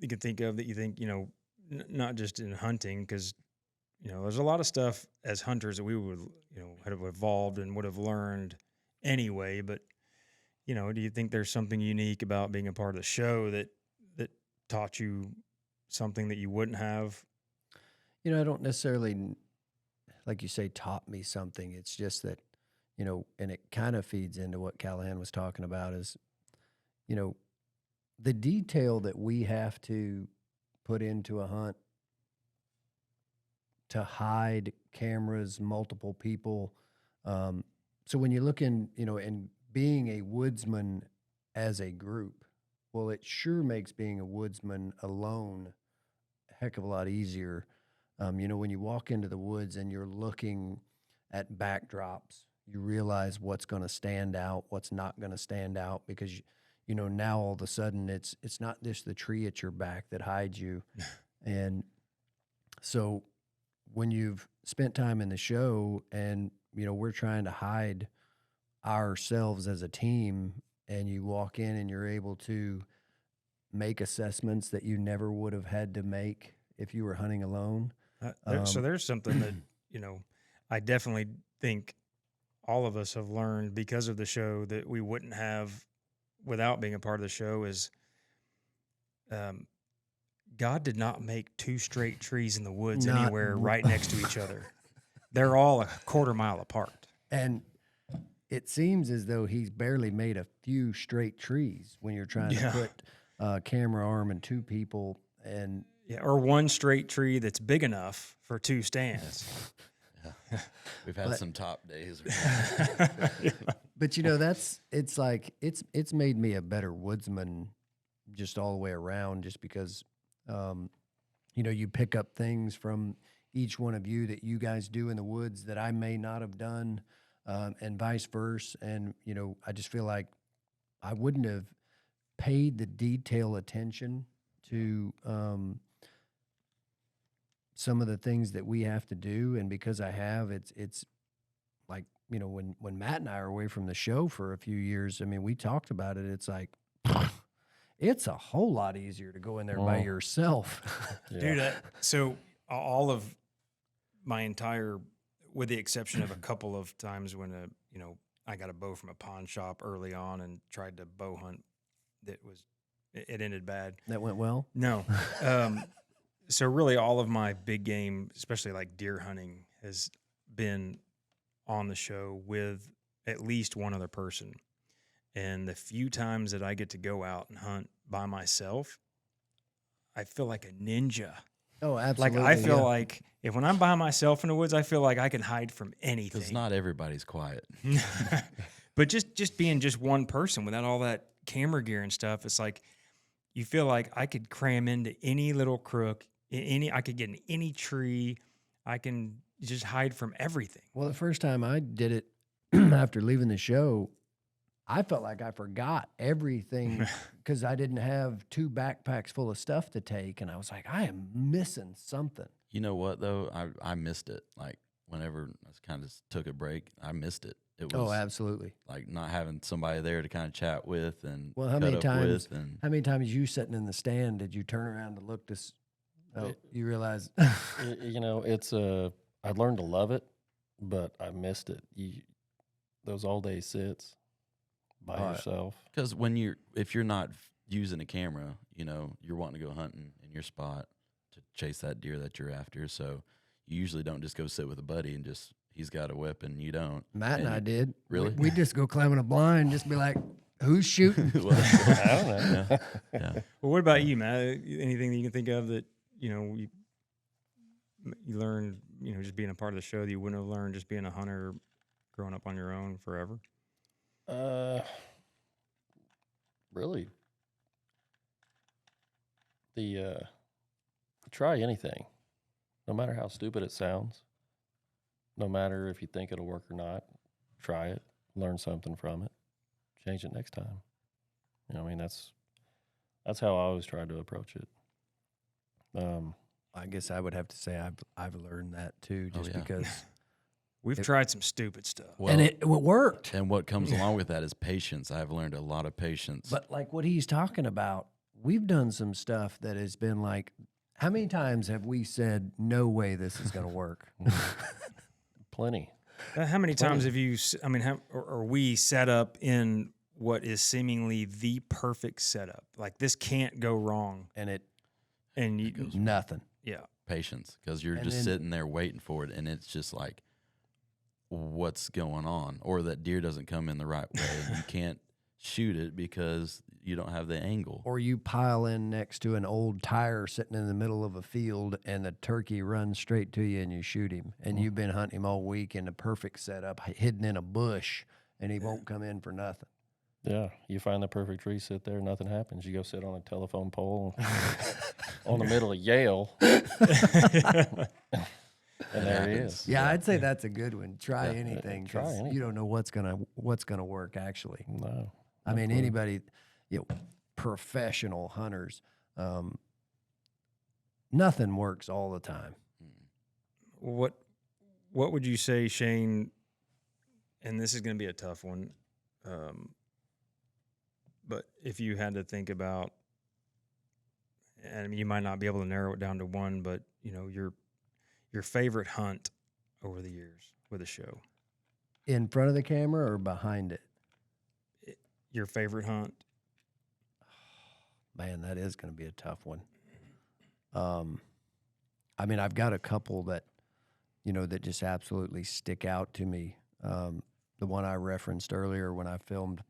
can think of that you think, not just in hunting, because, there's a lot of stuff as hunters that we would, have evolved and would have learned anyway. But, do you think there's something unique about being a part of the show that taught you something that you wouldn't have? I don't necessarily, like you say, taught me something. It's just that, and it kind of feeds into what Callahan was talking about is, the detail that we have to put into a hunt to hide cameras, multiple people. So when you look in, and being a woodsman as a group, well, it sure makes being a woodsman alone a heck of a lot easier. When you walk into the woods and you're looking at backdrops, you realize what's going to stand out, what's not going to stand out, because now all of a sudden it's not just the tree at your back that hides you. And so when you've spent time in the show and we're trying to hide ourselves as a team, and you walk in and you're able to make assessments that you never would have had to make if you were hunting alone. So there's something that I definitely think all of us have learned because of the show that we wouldn't have without being a part of the show is God did not make two straight trees in the woods anywhere right next to each other. They're all a quarter mile apart. And it seems as though he's barely made a few straight trees when you're trying to put a camera arm and two people, and or one straight tree that's big enough for two stands. We've had some top days. But it's made me a better woodsman just all the way around, just because you pick up things from each one of you that you guys do in the woods that I may not have done, and vice versa. And I just feel like I wouldn't have paid the detail attention to some of the things that we have to do, and because I have, it's like when Matt and I are away from the show for a few years, I mean, we talked about it. It's like it's a whole lot easier to go in there by yourself. Dude, so all of my entire, with the exception of a couple of times when I got a bow from a pawn shop early on and tried to bow hunt, it ended bad. That went well? No. So really all of my big game, especially like deer hunting, has been on the show with at least one other person. And the few times that I get to go out and hunt by myself, I feel like a ninja. Oh, absolutely. Like I feel like when I'm by myself in the woods, I feel like I can hide from anything. Because not everybody's quiet. But just being just one person without all that camera gear and stuff, it's like you feel like I could cram into any little crook, I could get in any tree. I can just hide from everything. Well, the first time I did it after leaving the show, I felt like I forgot everything because I didn't have 2 backpacks full of stuff to take. And I was like, I am missing something. You know what, though? I missed it. Like, whenever I kind of took a break, I missed it. It was absolutely. Like not having somebody there to kind of chat with and well, how many times you sitting in the stand did you turn around to look to? You realize, it's I learned to love it, but I missed it. Those all day sits by yourself. Because if you're not using a camera, you're wanting to go hunting in your spot to chase that deer that you're after. So you usually don't just go sit with a buddy and he's got a weapon, you don't. Matt and I did. Really? We just go climbing a blind, just be like, who's shooting? I don't know. Yeah. Well, what about you, Matt? Anything that you can think of that, you learned, just being a part of the show that you wouldn't have learned just being a hunter growing up on your own forever? Really, try anything, no matter how stupid it sounds, no matter if you think it'll work or not, try it, learn something from it, change it next time. That's how I always try to approach it. I guess I would have to say I've learned that too, just because we've tried some stupid stuff. Well, and it worked. And what comes along with that is patience. I've learned a lot of patience. But like what he's talking about, we've done some stuff that has been like, how many times have we said, no way this is going to work? Plenty. How many times have you, or we set up in what is seemingly the perfect setup? Like this can't go wrong. And you nothing. Yeah. Patience, because you're just sitting there waiting for it, and it's just like, what's going on? Or that deer doesn't come in the right way. You can't shoot it because you don't have the angle. Or you pile in next to an old tire sitting in the middle of a field and the turkey runs straight to you and you shoot him. And you've been hunting him all week in the perfect setup, hidden in a bush, and he won't come in for nothing. Yeah, you find the perfect tree, sit there, nothing happens. You go sit on a telephone pole on the middle of Yale, and there he is. Yeah, I'd say that's a good one. Try anything. try 'Cause anything. you don't know what's gonna work actually. No, I mean, anybody, professional hunters, nothing works all the time. What would you say, Shane? And this is going to be a tough one, but if you had to think about, and you might not be able to narrow it down to one, but your favorite hunt over the years with a show, In front of the camera or behind it? your favorite hunt. Man, that is going to be a tough one. I mean, I've got a couple that, that just absolutely stick out to me. The one I referenced earlier when I filmed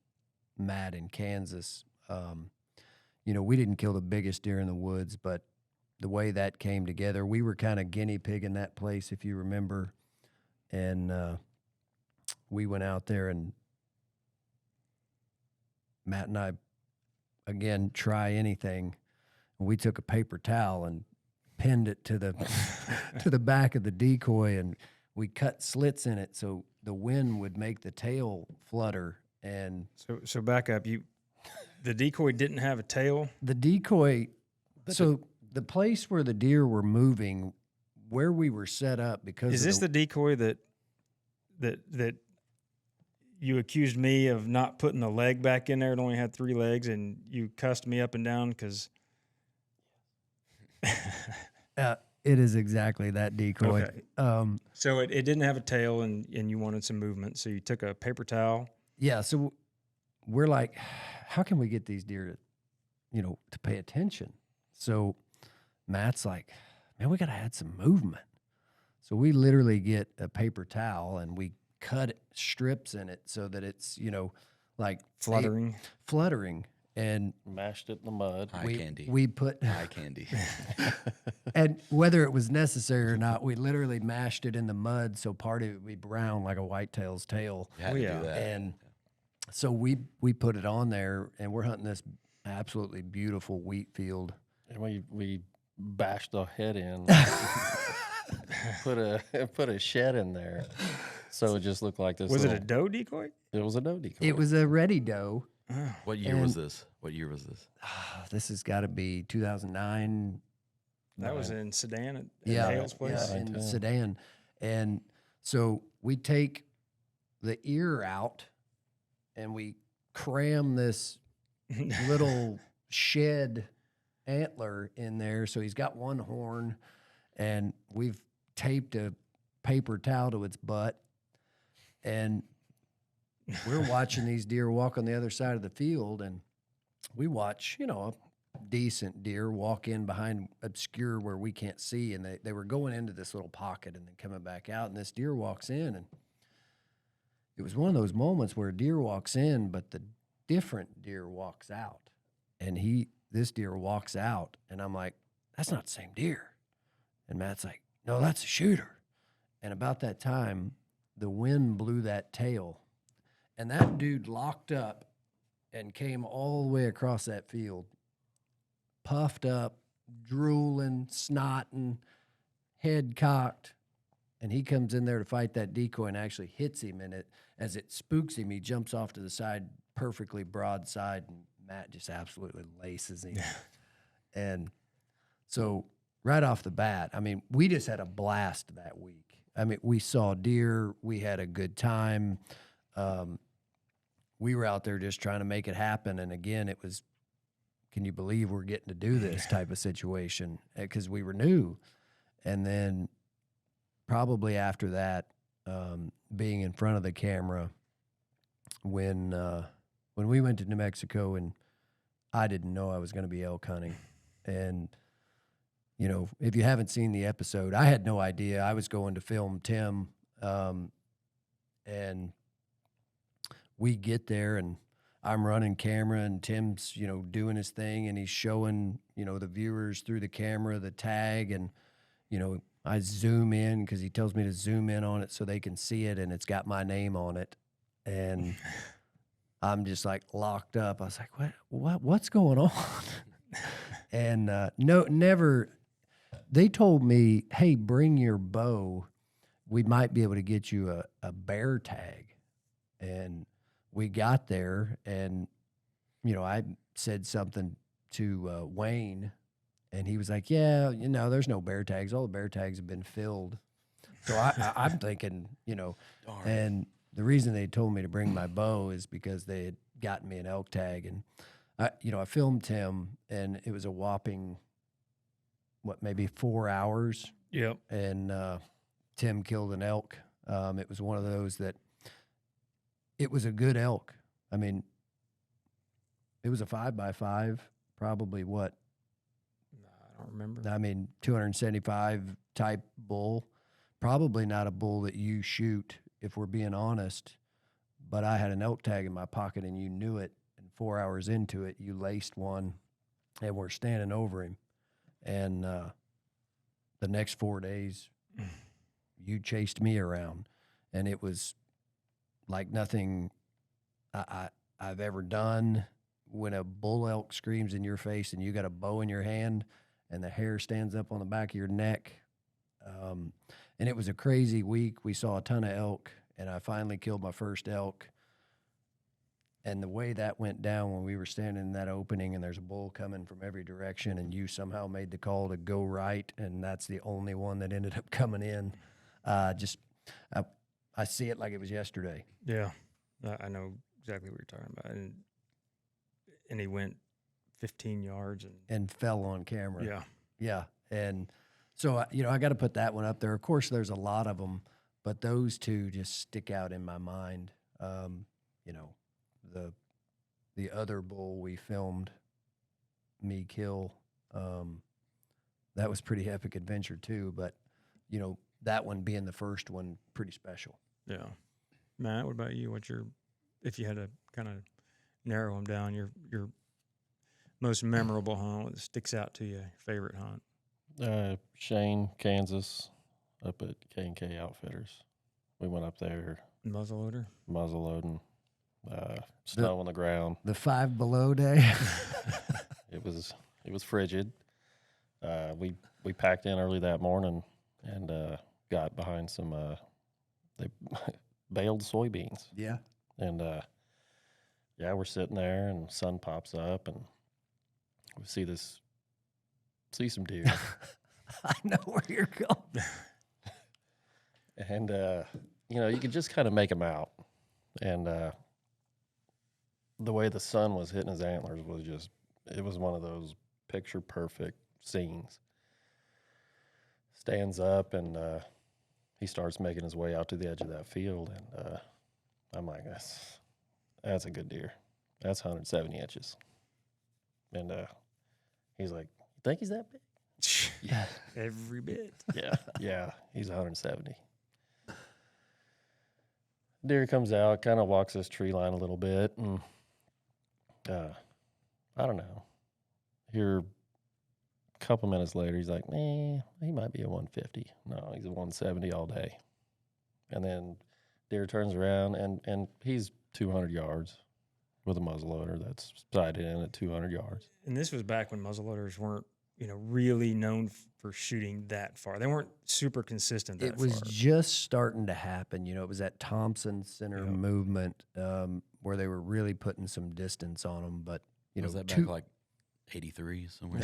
Matt in Kansas, we didn't kill the biggest deer in the woods, but the way that came together, we were kind of guinea pigging that place, if you remember. And we went out there and Matt and I, again, try anything. We took a paper towel and pinned it to the to the back of the decoy, and we cut slits in it so the wind would make the tail flutter. And So back up. The decoy didn't have a tail. the decoy, so the place where the deer were moving, where we were set up, because Is this the decoy that you accused me of not putting the leg back in there? It only had 3 legs, and you cussed me up and down because. it is exactly that decoy. Okay. So it didn't have a tail, and you wanted some movement, so you took a paper towel. Yeah, so we're like, how can we get these deer to pay attention? So Matt's like, man, we got to add some movement. So we literally get a paper towel and we cut strips in it so that it's, like Fluttering. fluttering. And mashed it in the mud. Eye candy. we put, Eye candy. and whether it was necessary or not, we literally mashed it in the mud so part of it would be brown like a whitetail's tail. You had to do that. And so we put it on there, and we're hunting this absolutely beautiful wheat field. And we bashed the head in, put a shed in there, so it just looked like this. Was it a doe decoy? It was a doe decoy. It was a ready doe. What year was this? What year was this? This has got to be 2009. That was in Sedan at Yeah, Hale's place. yeah, in Yeah. Sedan. And so we take the ear out and we cram this little shed antler in there. So he's got one horn, and we've taped a paper towel to its butt. And we're watching these deer walk on the other side of the field, and we watch, a decent deer walk in behind obscure where we can't see, and they were going into this little pocket and then coming back out, and this deer walks in, and it was one of those moments where a deer walks in, but the different deer walks out, and this deer walks out, and I'm like, that's not the same deer. And Matt's like, no, that's a shooter. And about that time, the wind blew that tail, and that dude locked up and came all the way across that field, puffed up, drooling, snotting, head cocked. And he comes in there to fight that decoy and actually hits him. And as it spooks him, he jumps off to the side, perfectly broadside, and Matt just absolutely laces him. And so right off the bat, I mean, we just had a blast that week. I mean, we saw deer. We had a good time. We were out there just trying to make it happen. And again, it was, can you believe we're getting to do this type of situation? Because we were new. And then probably after that, being in front of the camera, when we went to New Mexico, and I didn't know I was going to be elk hunting. And, if you haven't seen the episode, I had no idea. I was going to film Tim, and we get there, and I'm running camera and Tim's, you know, doing his thing and he's showing, you know, the viewers through the camera, the tag. And, you know, I zoom in because he tells me to zoom in on it so they can see it. And it's got my name on it. And I'm just like locked up. I was like, what's going on? And no, never. They told me, hey, bring your bow. We might be able to get you a bear tag. And we got there, and, you know, I said something to Wayne, and he was like, yeah, you know, there's no bear tags. All the bear tags have been filled. So I'm thinking, you know, Darn. and the reason they told me to bring my bow is because they had gotten me an elk tag. And, I filmed him, and it was a whopping, maybe 4 hours. Yep. And Tim killed an elk. It was one of those that it was a good elk. I mean, it was a 5x5, probably what? I don't remember. I mean, 275 type bull. Probably not a bull that you shoot, if we're being honest. But I had an elk tag in my pocket, and you knew it. And 4 hours into it, you laced one, and we're standing over him. And the next 4 days, you chased me around, and it was like nothing I've ever done. When a bull elk screams in your face and you got a bow in your hand and the hair stands up on the back of your neck. And it was a crazy week. We saw a ton of elk, and I finally killed my first elk. And the way that went down when we were standing in that opening and there's a bull coming from every direction and you somehow made the call to go right, and that's the only one that ended up coming in. I see it like it was yesterday. Yeah, I know exactly what you're talking about. And he went 15 yards and fell on camera. Yeah. Yeah. And so, I got to put that one up there. Of course, there's a lot of them, but those two just stick out in my mind. The other bull we filmed me kill, that was pretty epic adventure too. But, that one being the first one, pretty special. Yeah. Matt, what about you? If you had to kind of narrow them down, your most memorable hunt that sticks out to you, your favorite hunt? Shane, Kansas, up at K&K Outfitters. We went up there. Muzzleloader? Muzzleloading. Snow on the ground. The 5 below day. It was frigid. We packed in early that morning and got behind some they baled soybeans. Yeah. And we're sitting there and the sun pops up and we see some deer. I know where you're going. And you could just kind of make them out. And the way the sun was hitting his antlers it was one of those picture perfect scenes. Stands up and he starts making his way out to the edge of that field, and I'm like, that's a good deer. That's 170 inches. And he's like, you think he's that big? Yeah, every bit. Yeah, he's 170. Deer comes out, kind of walks this tree line a little bit, and I don't know. Here, a couple minutes later, he's like, he might be a 150. No, he's a 170 all day. And then deer turns around, and he's 200 yards with a muzzleloader that's sighted in at 200 yards. And this was back when muzzleloaders weren't, really known for shooting that far. They weren't super consistent that far. It was just starting to happen. It was that Thompson Center movement where they were really putting some distance on them. But, was that back like 83 somewhere?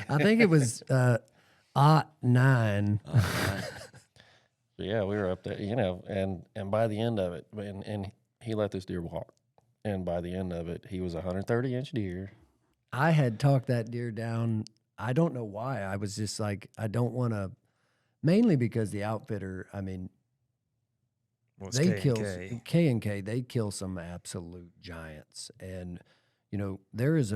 I think it was 09. Yeah, we were up there, and by the end of it, and he let this deer walk. And by the end of it, he was a 130-inch deer. I had talked that deer down. I don't know why. I was just like, I don't want to, mainly because the outfitter, they kill K&K. They kill some absolute giants. And, there is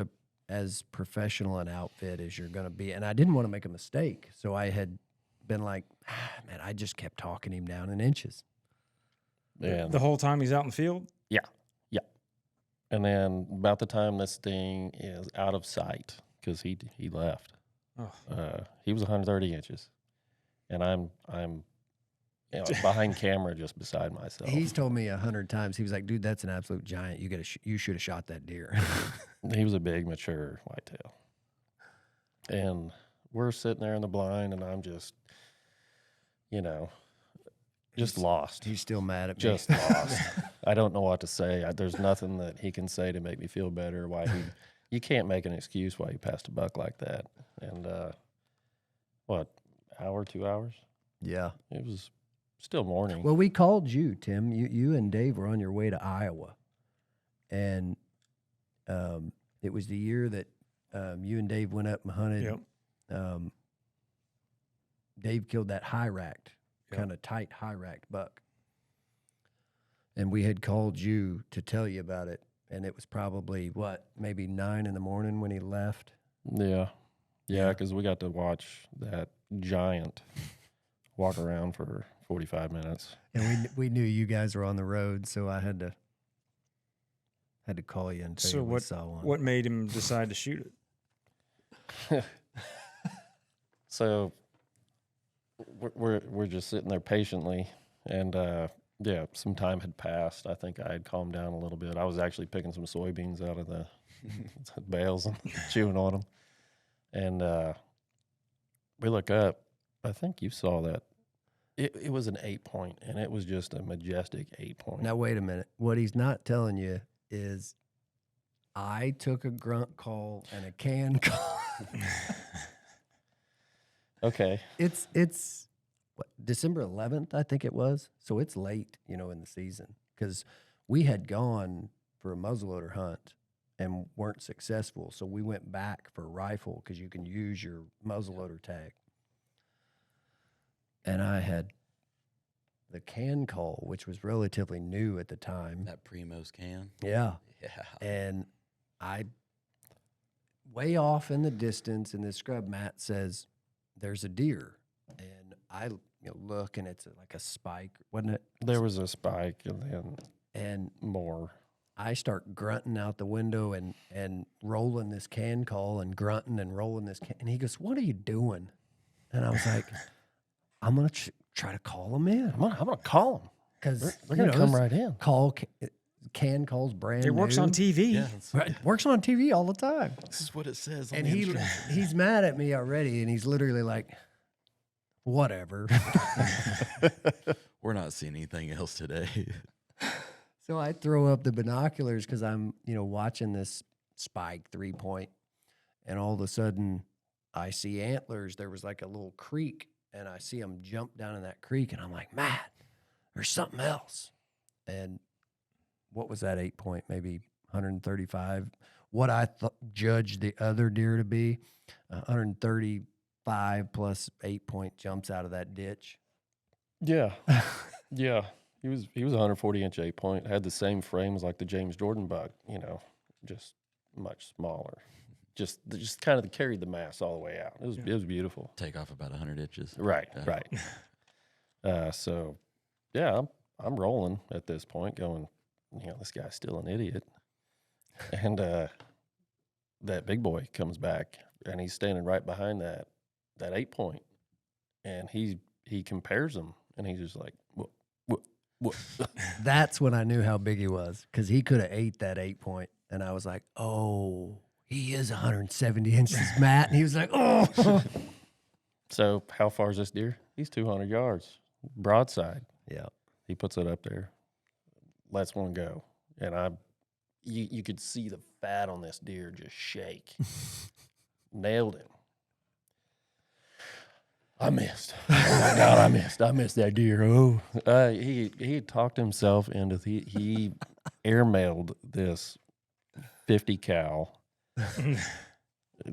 as professional an outfit as you're going to be. And I didn't want to make a mistake. So I had been like, man, I just kept talking him down in inches. Yeah. The whole time he's out in the field? Yeah. And then about the time this thing is out of sight, because he left, Oh, he was 130 inches, and I'm behind camera just beside myself. He's told me 100 times. He was like, "Dude, that's an absolute giant. You should have shot that deer." He was a big, mature whitetail. And we're sitting there in the blind, and I'm just, just lost. He's still mad at me. Just lost. I don't know what to say. There's nothing that he can say to make me feel better. You can't make an excuse why you passed a buck like that. And hour, 2 hours? Yeah. It was still morning. Well, we called you, Tim. You and Dave were on your way to Iowa, and it was the year that you and Dave went up and hunted. Yep. Dave killed that high-racked, kind of tight high-racked buck, and we had called you to tell you about it, and it was probably maybe 9 in the morning when he left. Yeah, because we got to watch that giant walk around for 45 minutes. And we knew you guys were on the road, so I had to call you and tell you we saw one. What made him decide to shoot it? So we're just sitting there patiently, and some time had passed. I think I had calmed down a little bit. I was actually picking some soybeans out of the bales and chewing on them, and we look up. I think you saw that. It was an 8-point, and it was just a majestic 8-point. Now, wait a minute. What he's not telling you is I took a grunt call and a can call. Okay. It's December 11th, I think it was. So it's late, in the season, because we had gone for a muzzleloader hunt and weren't successful. So we went back for a rifle because you can use your muzzleloader tag. And I had the can call, which was relatively new at the time. That Primos can. Yeah. Yeah. And I, way off in the distance, and this scrub Matt says, "There's a deer." And I look, and it's like a spike, wasn't it? There was a spike, and And more. I start grunting out the window and rolling this can call and grunting and rolling this can. And he goes, "What are you doing?" And I was like, "I'm going to try to call him in." I'm gonna call them Because they're gonna come right in. Can calls brand It works new. on TV. Yeah. Right, works on TV all the time. This is what it says. And he's mad at me already, and he's literally like, "Whatever." We're not seeing anything else today. So I throw up the binoculars because I'm, watching this spike 3-point, and all of a sudden I see antlers. There was like a little creek, and I see them jump down in that creek, and I'm like, "Matt, there's something else." And what was that 8-point? Maybe 135. What I judged the other deer to be, 135 plus 8-point jumps out of that ditch. Yeah, yeah. He was a 140-inch 8-point. Had the same frame as like the James Jordan buck. Just much smaller. Just kind of carried the mass all the way out. It was beautiful. Take off about 100 inches. Right, Yeah. right. So, yeah, I'm rolling at this point, going, this guy's still an idiot. And that big boy comes back, and he's standing right behind that 8-point, and he compares them, and he's just like, what? That's when I knew how big he was, because he could have ate that 8-point, and I was like, "Oh, he is 170 inches, Matt." And he was like, "Oh." So how far is this deer? He's 200 yards, broadside. Yeah. He puts it up there, lets one go, and you could see the fat on this deer just shake. Nailed him. I missed. Oh my God, I missed that deer. Oh, he talked himself into he airmailed this 50 cal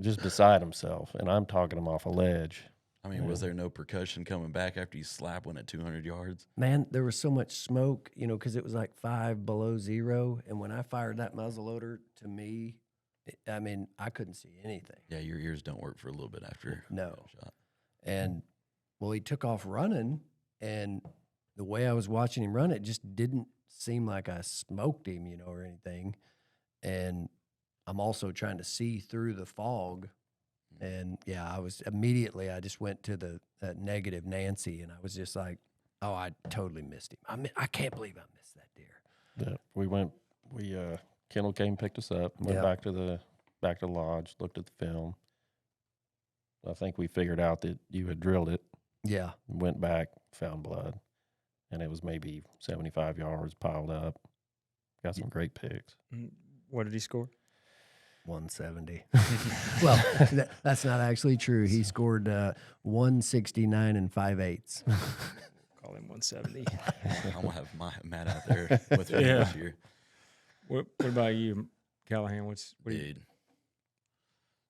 just beside himself, and I'm talking him off a ledge. I mean, was there no percussion coming back after you slap one at 200 yards? Man, there was so much smoke, because it was like 5 below zero. And when I fired that muzzleloader, to me, I couldn't see anything. Yeah, your ears don't work for a little bit after No. a shot. And, well, he took off running, and the way I was watching him run, it just didn't seem like I smoked him, or anything. and I'm also trying to see through the fog. And yeah, I just went to the negative Nancy, and I was just like, oh, I totally missed him. I can't believe I missed that deer. Yeah, Kendall came, picked us up, went Yeah. back to the lodge, looked at the film. I think we figured out that you had drilled it, Yeah. went back, found blood, and it was maybe 75 yards piled up. Got some great picks. What did he score? 170. Well, that's not actually true. He scored 169 and 5/8. Call him 170. I'm gonna have Matt out there with me Yeah. this year. What about you, Callahan? What do you, Dude,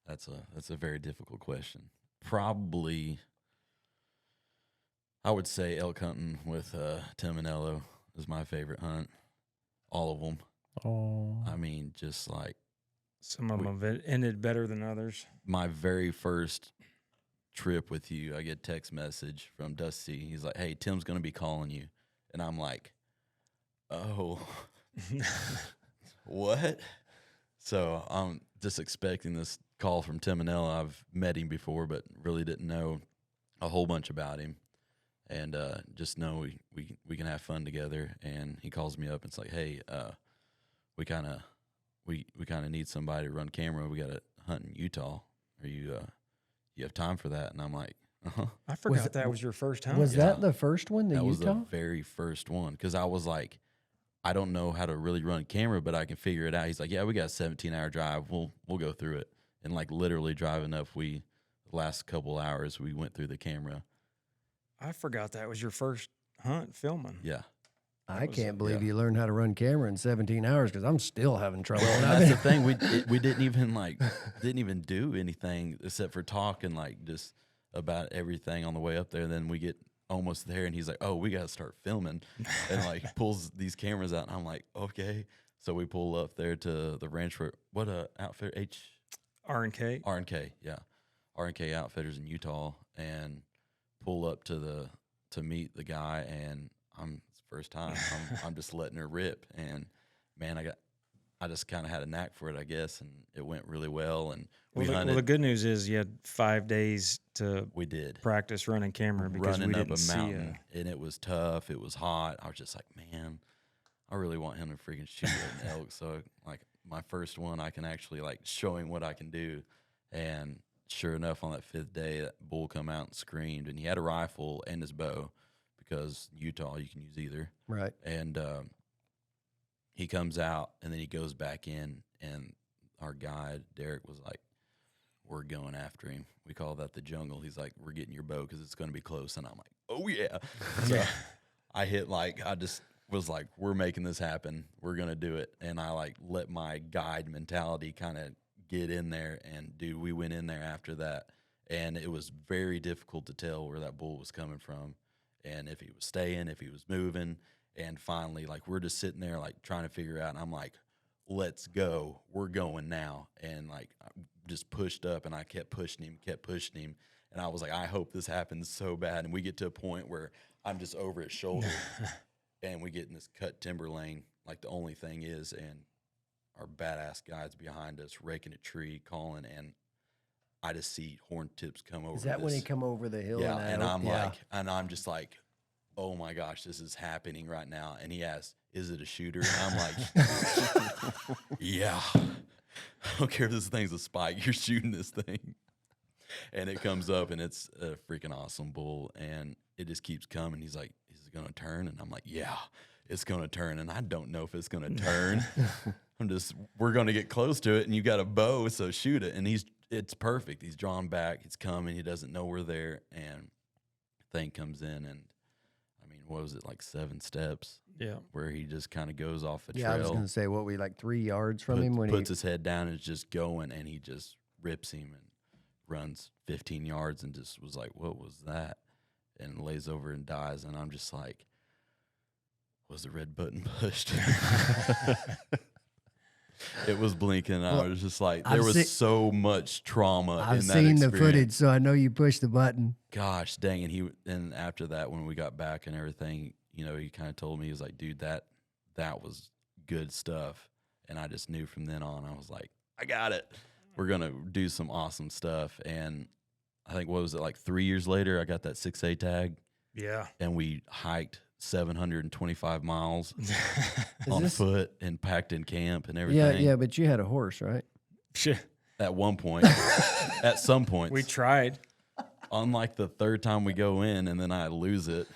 that's a very difficult question. Probably, I would say elk hunting with Tim and Ello is my favorite hunt. All of them. Oh, I mean, just like some of them have ended better than others. my very first trip with you, I get a text message from Dusty. He's like, "Hey, Tim's gonna be calling you," and I'm like, "Oh, what?" So I'm just expecting this call from Tim and Ella. I've met him before, but really didn't know a whole bunch about him, and just know we can have fun together. And he calls me up and it's like, "Hey, we kind of need somebody to run camera. We got to hunt in Utah. Are you have time for that?" And I'm like, "Uh-huh." I forgot that was your first time. Was Yeah. that the first one, the That was Utah? the very first one, because I was like, I don't know how to really run camera, but I can figure it out. He's like, "Yeah, we got a 17-hour drive. We'll go through it." And like literally driving up, the last couple hours we went through the camera. I forgot that was your first hunt filming. Yeah. I was, can't believe yeah. you learned how to run camera in 17 hours because I'm still having trouble. Well, And that's the thing. We didn't even do anything except for talking like just about everything on the way up there. And then we get almost there, and he's like, "Oh, we got to start filming," and like pulls these cameras out, and I'm like, "Okay." So we pull up there to the ranch for what outfit R&K. R&K, yeah, R&K Outfitters in Utah, and pull up to meet the guy, and it's the first time I'm just letting her rip, and man, I just kind of had a knack for it, I guess, and it went really well, and we hunted. Well, the good news is you had 5 days to We did practice running camera because running we up didn't a see mountain, and it was tough. It was hot. I was just like, man, I really want him to freaking shoot an elk. So like my first one, I can actually like show him what I can do. And sure enough, on that 5th day, that bull come out and screamed, and he had a rifle and his bow because Utah you can use either. right. And he comes out, and then he goes back in, and our guide Derek was like, "We're going after him. We call that the jungle." He's like, "We're getting your bow because it's going to be close." And I'm like, "Oh yeah." So I just was like, "We're making this happen. We're going to do it." And I like let my guide mentality kind of get in there, and dude, we went in there after that, and it was very difficult to tell where that bull was coming from and if he was staying, if he was moving. And finally, like, we're just sitting there like trying to figure out, and I'm like, "Let's go. We're going now." And like I just pushed up, and I kept pushing him. And I was like, "I hope this happens so bad." And we get to a point where I'm just over his shoulder, and we get in this cut timber lane, like the only thing is, and our badass guide's behind us, raking a tree, calling, and I just see horn tips come over. Is that when he come over the hill? Yeah, and I'm yeah. like, and I'm just like, "Oh my gosh, this is happening right now." And he asks, "Is it a shooter?" And I'm like, "Yeah. I don't care if this thing's a spike. You're shooting this thing." And it comes up, and it's a freaking awesome bull, and it just keeps coming. He's like, "Is it going to turn?" And I'm like, "Yeah, it's going to turn." And I don't know if it's going to turn. We're going to get close to it, and you got a bow, so shoot it. And it's perfect. He's drawn back. It's coming. He doesn't know we're there. And the thing comes in, and I mean, what was it, like 7 steps? Yeah. Where he just kind of goes off the Yeah, I was trail. going to say, what, we like 3 yards from him when puts his head down and is just going, and he just rips him and runs 15 yards and just was like, "What was that?" And lays over and dies. And I'm just like, was the red button pushed? It was blinking. Well, I was just like, there I've was so much trauma I've in that seen the experience. footage, so I know you pushed the button. Gosh dang. And after that, when we got back and everything, he kind of told me, he was like, "Dude, that was good stuff." And I just knew from then on, I was like, I got it. We're going to do some awesome stuff. And I think, what was it, like 3 years later, I got that 6A tag. Yeah. And we hiked 725 miles Is on this- foot and packed in camp and Yeah, everything. yeah, but you had a horse, right? At one point, at some point, We tried. on like the third time we go in, and then I lose it,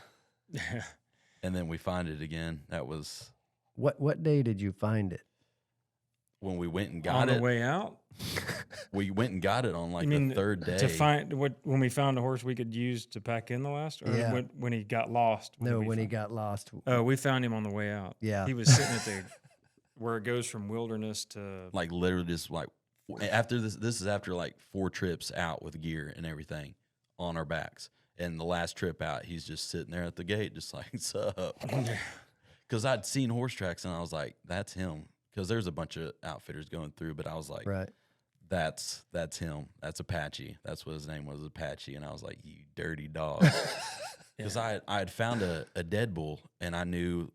and then we find it again. That was What day did you find it? when we went and On got the it. way out. We went and got it on like You mean the third day. to find when we found a horse we could use to pack in the last, or Yeah. when he got lost? No, did we when he find- got lost. Oh, we found him on the way out. Yeah. He was sitting at the where it goes from wilderness to. Like literally just like after this is after like 4 trips out with gear and everything on our backs. And the last trip out, he's just sitting there at the gate, just like, "What's up?" Because I'd seen horse tracks, and I was like, "That's him." Because there's a bunch of outfitters going through, but I was like, Right. That's him. That's Apache. That's what his name was, Apache." And I was like, "You dirty dog." Because I had found a dead bull, and I knew,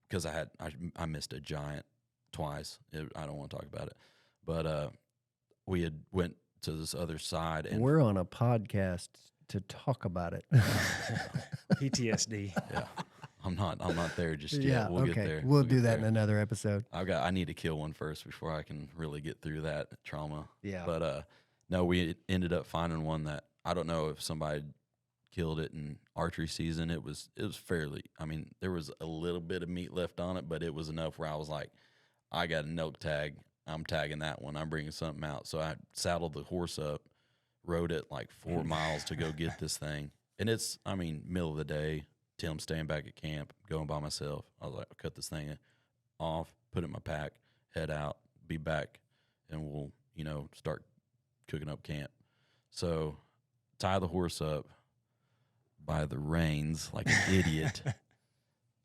because I missed a giant twice. I don't want to talk about it, but we had went to this other side, and We're on a podcast to talk about it. PTSD. yeah, I'm not there just yet. Yeah, We'll okay. get there. We'll do get that in there. another episode. I need to kill one first before I can really get through that trauma. Yeah. But no, we ended up finding one that I don't know if somebody killed it in archery season. It was fairly. I mean, there was a little bit of meat left on it, but it was enough where I was like, I got an elk tag. I'm tagging that one. I'm bringing something out. So I saddled the horse up, rode it like 4 miles to go get this thing. And it's, I mean, middle of the day. Tim staying back at camp, going by myself. I was like, I'll cut this thing off, put it in my pack, head out, be back, and we'll, start cooking up camp. So tie the horse up by the reins like an idiot.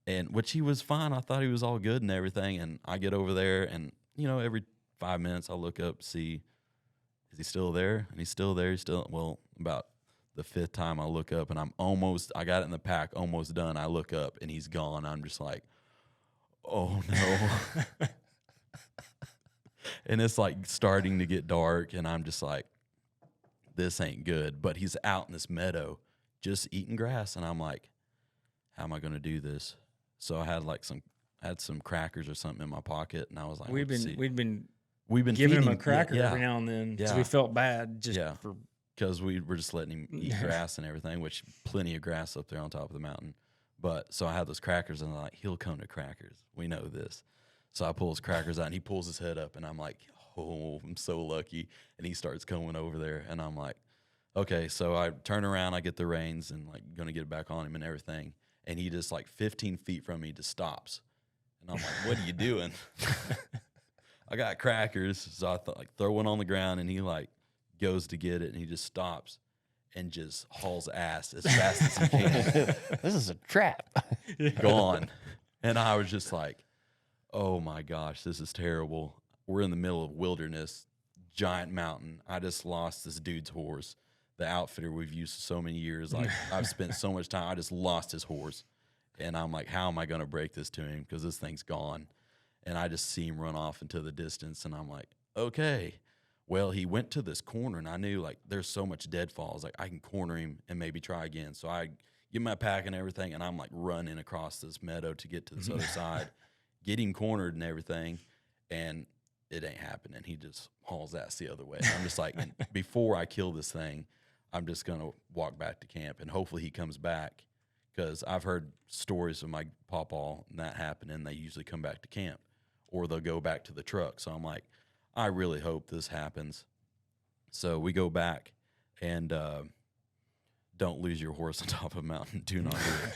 And which he was fine. I thought he was all good and everything. And I get over there, and every 5 minutes I look up, see, is he still there? And he's still there. About the 5th time I look up, and I got it in the pack, almost done. I look up, and he's gone. I'm just like, oh no. And it's like starting to get dark, and I'm just like, this ain't good. But he's out in this meadow just eating grass, and I'm like, how am I going to do this? So I had some crackers or something in my pocket, and I was like, We'd been giving giving him feeding a cracker yeah, every now and then because Yeah. we felt bad Yeah. for. because we were just letting him eat grass and everything, which plenty of grass up there on top of the mountain. But so I had those crackers, and I'm like, he'll come to crackers. We know this. So I pull his crackers out, and he pulls his head up, and I'm like, oh, I'm so lucky. And he starts coming over there, and I'm like, okay. So I turn around, I get the reins, and like going to get it back on him and everything. And he just like 15 feet from me just stops. And I'm like, what are you doing? I got crackers. So I thought, like, throw one on the ground, and he like goes to get it, and he just stops and just hauls ass as fast as he can. This is a trap. Gone. And I was just like, oh my gosh, this is terrible. We're in the middle of wilderness, giant mountain. I just lost this dude's horse. The outfitter we've used for so many years. Like, I've spent so much time. I just lost his horse. And I'm like, how am I going to break this to him? Because this thing's gone. And I just see him run off into the distance. And I'm like, okay. Well, he went to this corner, and I knew, like, there's so much deadfall. I was like, I can corner him and maybe try again. So I get my pack and everything, and I'm, like, running across this meadow to get to this other side, get him cornered and everything, and it ain't happening. He just hauls ass the other way. I'm just like, and before I kill this thing, I'm just going to walk back to camp, and hopefully he comes back, because I've heard stories of my pawpaw and that happen, and they usually come back to camp, or they'll go back to the truck. So I'm like, I really hope this happens. So we go back, and don't lose your horse on top of a mountain. Do not do it.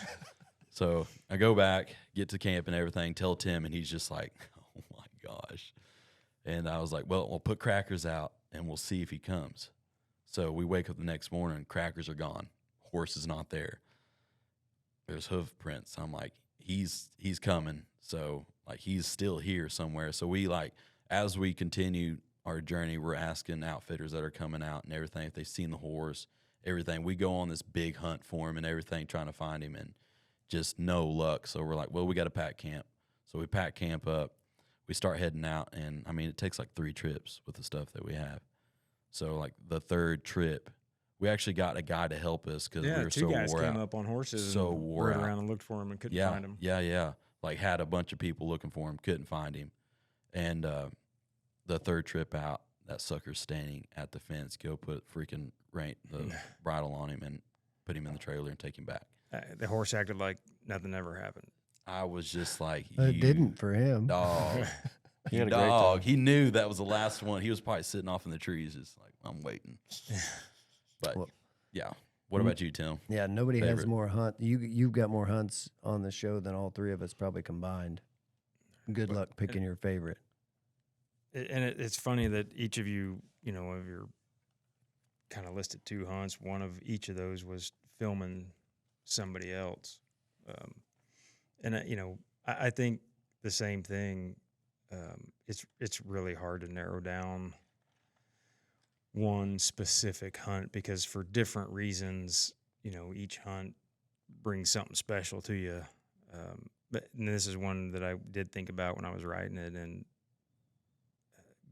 So I go back, get to camp and everything, tell Tim, and he's just like, oh my gosh. And I was like, well, we'll put crackers out, and we'll see if he comes. So we wake up the next morning, crackers are gone. Horse is not there. There's hoof prints. I'm like, he's coming. So like, he's still here somewhere. So we like, as we continue our journey, we're asking outfitters that are coming out and everything if they've seen the horse, everything. We go on this big hunt for him and everything, trying to find him, and just no luck. So we're like, well, we got to pack camp. So we pack camp up. we start heading out, and I mean, it takes like 3 trips with the stuff that we have. So like the 3rd trip, we actually got a guy to help us because we were 2 so guys wore came out. up on horses So and wore rode out. around and looked for him and couldn't Yeah, find him. yeah. Like had a bunch of people looking for him, couldn't find him, and the 3rd trip out, that sucker's standing at the fence. Go put freaking the bridle on him and put him in the trailer and take him back. The horse acted like nothing ever happened. I was just like, It you didn't for him. dog. He You had a great dog. time. He knew that was the last one. He was probably sitting off in the trees, just like, I'm waiting. But Well- yeah. What about you, Tim? Yeah, nobody has Favorite. more you've got more hunts on the show than all 3 of us probably combined. Good luck picking your favorite. It's funny that each of you, of your kind of listed 2 hunts, one of each of those was filming somebody else. I think the same thing. It's really hard to narrow down one specific hunt because for different reasons, each hunt brings something special to you. But this is one that I did think about when I was writing it, and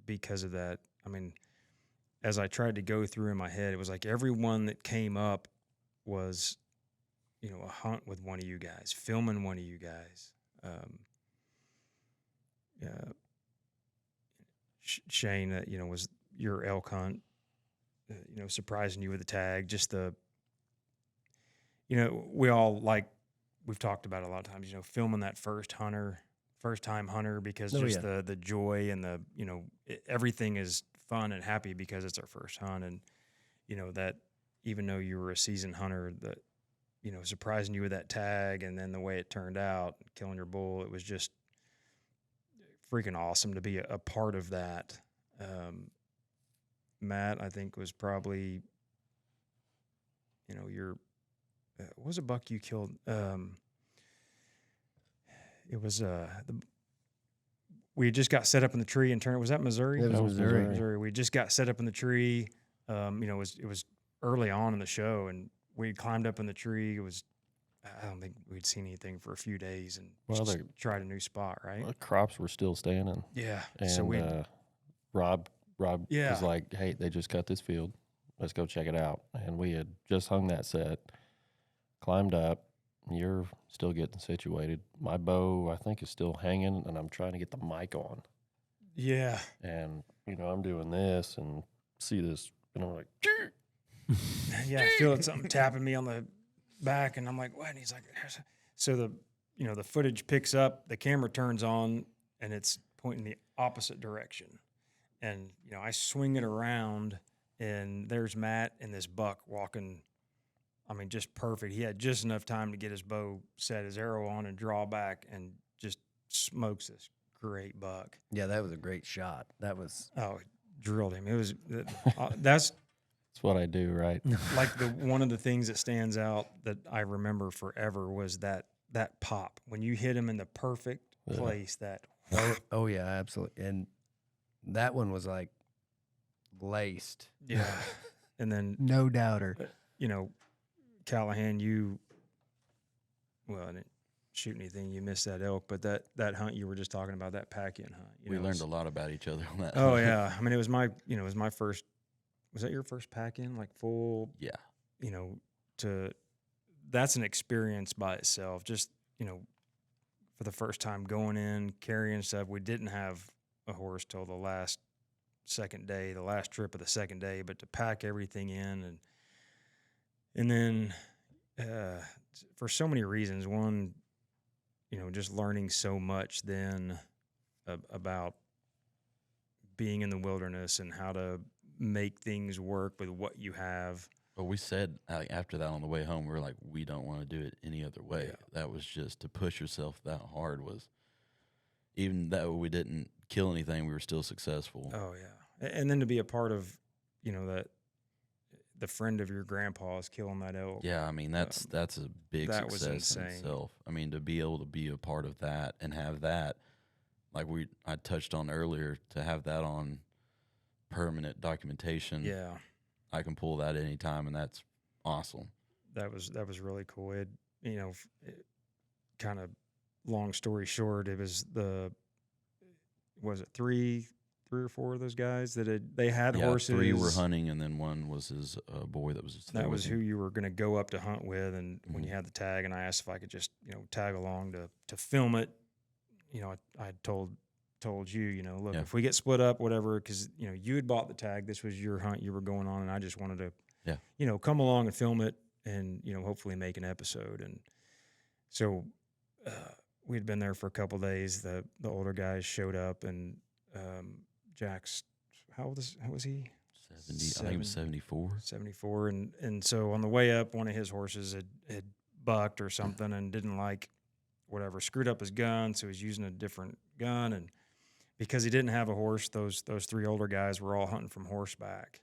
because of that, I mean, as I tried to go through in my head, it was like every one that came up was, a hunt with one of you guys, filming one of you guys. Shane, was your elk hunt, surprising you with a tag. Just we all we've talked about it a lot of times, filming that first time hunter, because the joy and everything is fun and happy because it's our first hunt. And, that even though you were a seasoned hunter, that, surprising you with that tag and then the way it turned out, killing your bull, it was just freaking awesome to be a part of that. Matt, I think, was probably, your, what was a buck you killed? It was, we had just got set up in the tree and turned. Was that Missouri? It was Missouri. Missouri. We just got set up in the tree. It was early on in the show, and we climbed up in the tree. I don't think we'd seen anything for a few days, and just tried a new spot, right? The crops were still standing. Yeah. And So we, Rob Yeah. was like, hey, they just cut this field. Let's go check it out. And we had just hung that set, climbed up. You're still getting situated. My bow, I think, is still hanging, and I'm trying to get the mic on. yeah. And, I'm doing this and see this, and I'm like, Yeah, I feel something tapping me on the back, and I'm like, what? And he's like, so the footage picks up, the camera turns on, and it's pointing the opposite direction. And, I swing it around, and there's Matt and this buck walking, I mean, just perfect. He had just enough time to get his bow set, his arrow on, and draw back, and just smokes this great buck. Yeah, that was a great shot. That was Oh, drilled him. It was, that's that's what I do, right? like one of the things that stands out that I remember forever was that pop when you hit him in the perfect place. That oh yeah, absolutely. And that one was like laced. yeah, and then No doubter. Callahan, I didn't shoot anything. You missed that elk, but that hunt you were just talking about, that pack-in hunt. We learned a lot about each other on that. Oh yeah, I mean it was my first. Was that your first pack-in, like full? Yeah. That's an experience by itself. Just, for the first time going in, carrying stuff. We didn't have a horse till the last trip of the second day, but to pack everything in and then for so many reasons. One, just learning so much then about being in the wilderness and how to make things work with what you have. But we said after that on the way home, we were like, we don't want to do it any other way. Yeah. That was just to push yourself that hard was, even though we didn't kill anything, we were still successful. Oh yeah. And then to be a part of, that the friend of your grandpa's killing that elk. Yeah, I mean, that's a big that was success in insane. itself. I mean, to be able to be a part of that and have that, like I touched on earlier, to have that on permanent documentation. Yeah. I can pull that anytime, and that's awesome. That was really cool. It, kind of long story short, it was was it three or four of those guys that they had Yeah, horses. 3 were hunting, and then one was his boy that was just there That with was who him. you were going to go up to hunt with, and when you Mhm. had the tag, and I asked if I could just tag along to film it. I told you, look, Yeah. if we get split up, whatever, because you had bought the tag, this was your hunt you were going on, and I just wanted to come along and film it, and hopefully make an episode. And so we had been there for a couple of days. The older guys showed up, and Jack's how was he? 70, I think it was 74. 74, and so on the way up, one of his horses had bucked or something and didn't like whatever, screwed up his gun, so he's using a different gun. And because he didn't have a horse, those 3 older guys were all hunting from horseback,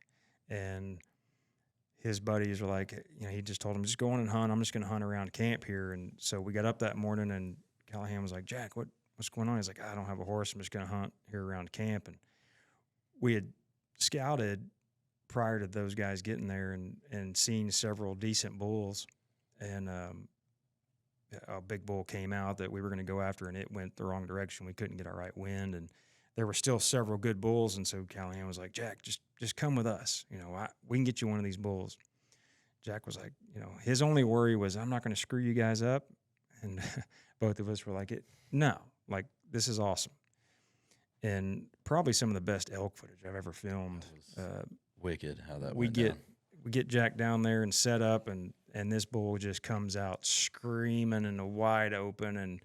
and his buddies were like, he just told him, just go on and hunt. I'm just going to hunt around camp here. And so we got up that morning, and Callahan was like, Jack, what's going on? He's like, I don't have a horse. I'm just going to hunt here around camp. And we had scouted prior to those guys getting there and seen several decent bulls. And a big bull came out that we were going to go after, and it went the wrong direction. We couldn't get our right wind, and there were still several good bulls. And so Callahan was like, Jack, just come with us. We can get you one of these bulls. Jack was like, his only worry was, I'm not going to screw you guys up. And both of us were like, no, like, this is awesome. And probably some of the best elk footage I've ever filmed. Wicked how that we went get down. we get Jack down there and set up, and this bull just comes out screaming and wide open. And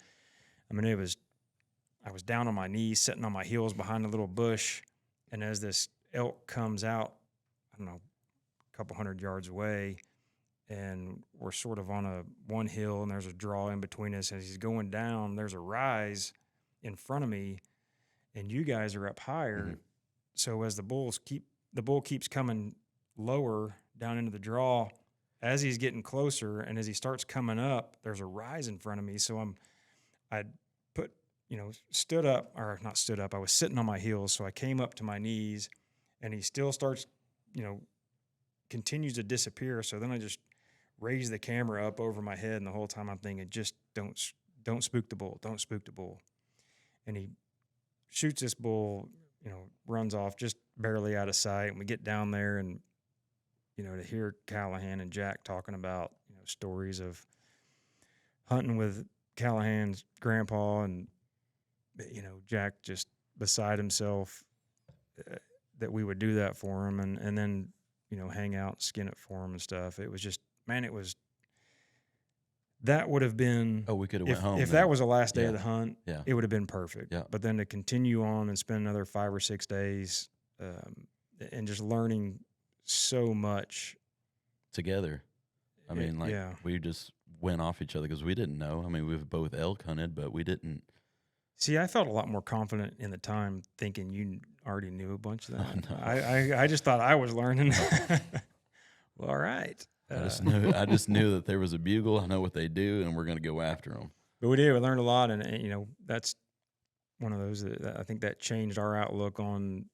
I mean, I was down on my knees, sitting on my heels behind a little bush, and as this elk comes out, I don't know, a couple hundred yards away, and we're sort of on one hill, and there's a draw in between us. As he's going down, there's a rise in front of me, and you guys are up higher. Mhm. So as the bull keeps coming lower down into the draw, as he's getting closer, and as he starts coming up, there's a rise in front of me. So I stood up, or not stood up, I was sitting on my heels. So I came up to my knees, and he still starts, continues to disappear. So then I just raise the camera up over my head, and the whole time I'm thinking, just don't spook the bull, don't spook the bull. And he shoots this bull, runs off just barely out of sight. And we get down there, and to hear Callahan and Jack talking about stories of hunting with Callahan's grandpa, and Jack just beside himself that we would do that for him, and then hang out, skin it for him and stuff. It was just, man, that would have been, Oh, we could have went home. if then. that was the last day of Yeah. the hunt, Yeah. it would have been perfect. Yeah. But then to continue on and spend another 5 or 6 days and just learning so much together. I mean, like, yeah. we just went off each other because we didn't know. I mean, we've both elk hunted, but we didn't. See, I felt a lot more confident in the time thinking you already knew a bunch of that. No. I just thought I was learning. Well, all right. I just knew that there was a bugle. I know what they do, and we're going to go after them. But we did. We learned a lot, and that's one of those that I think that changed our outlook on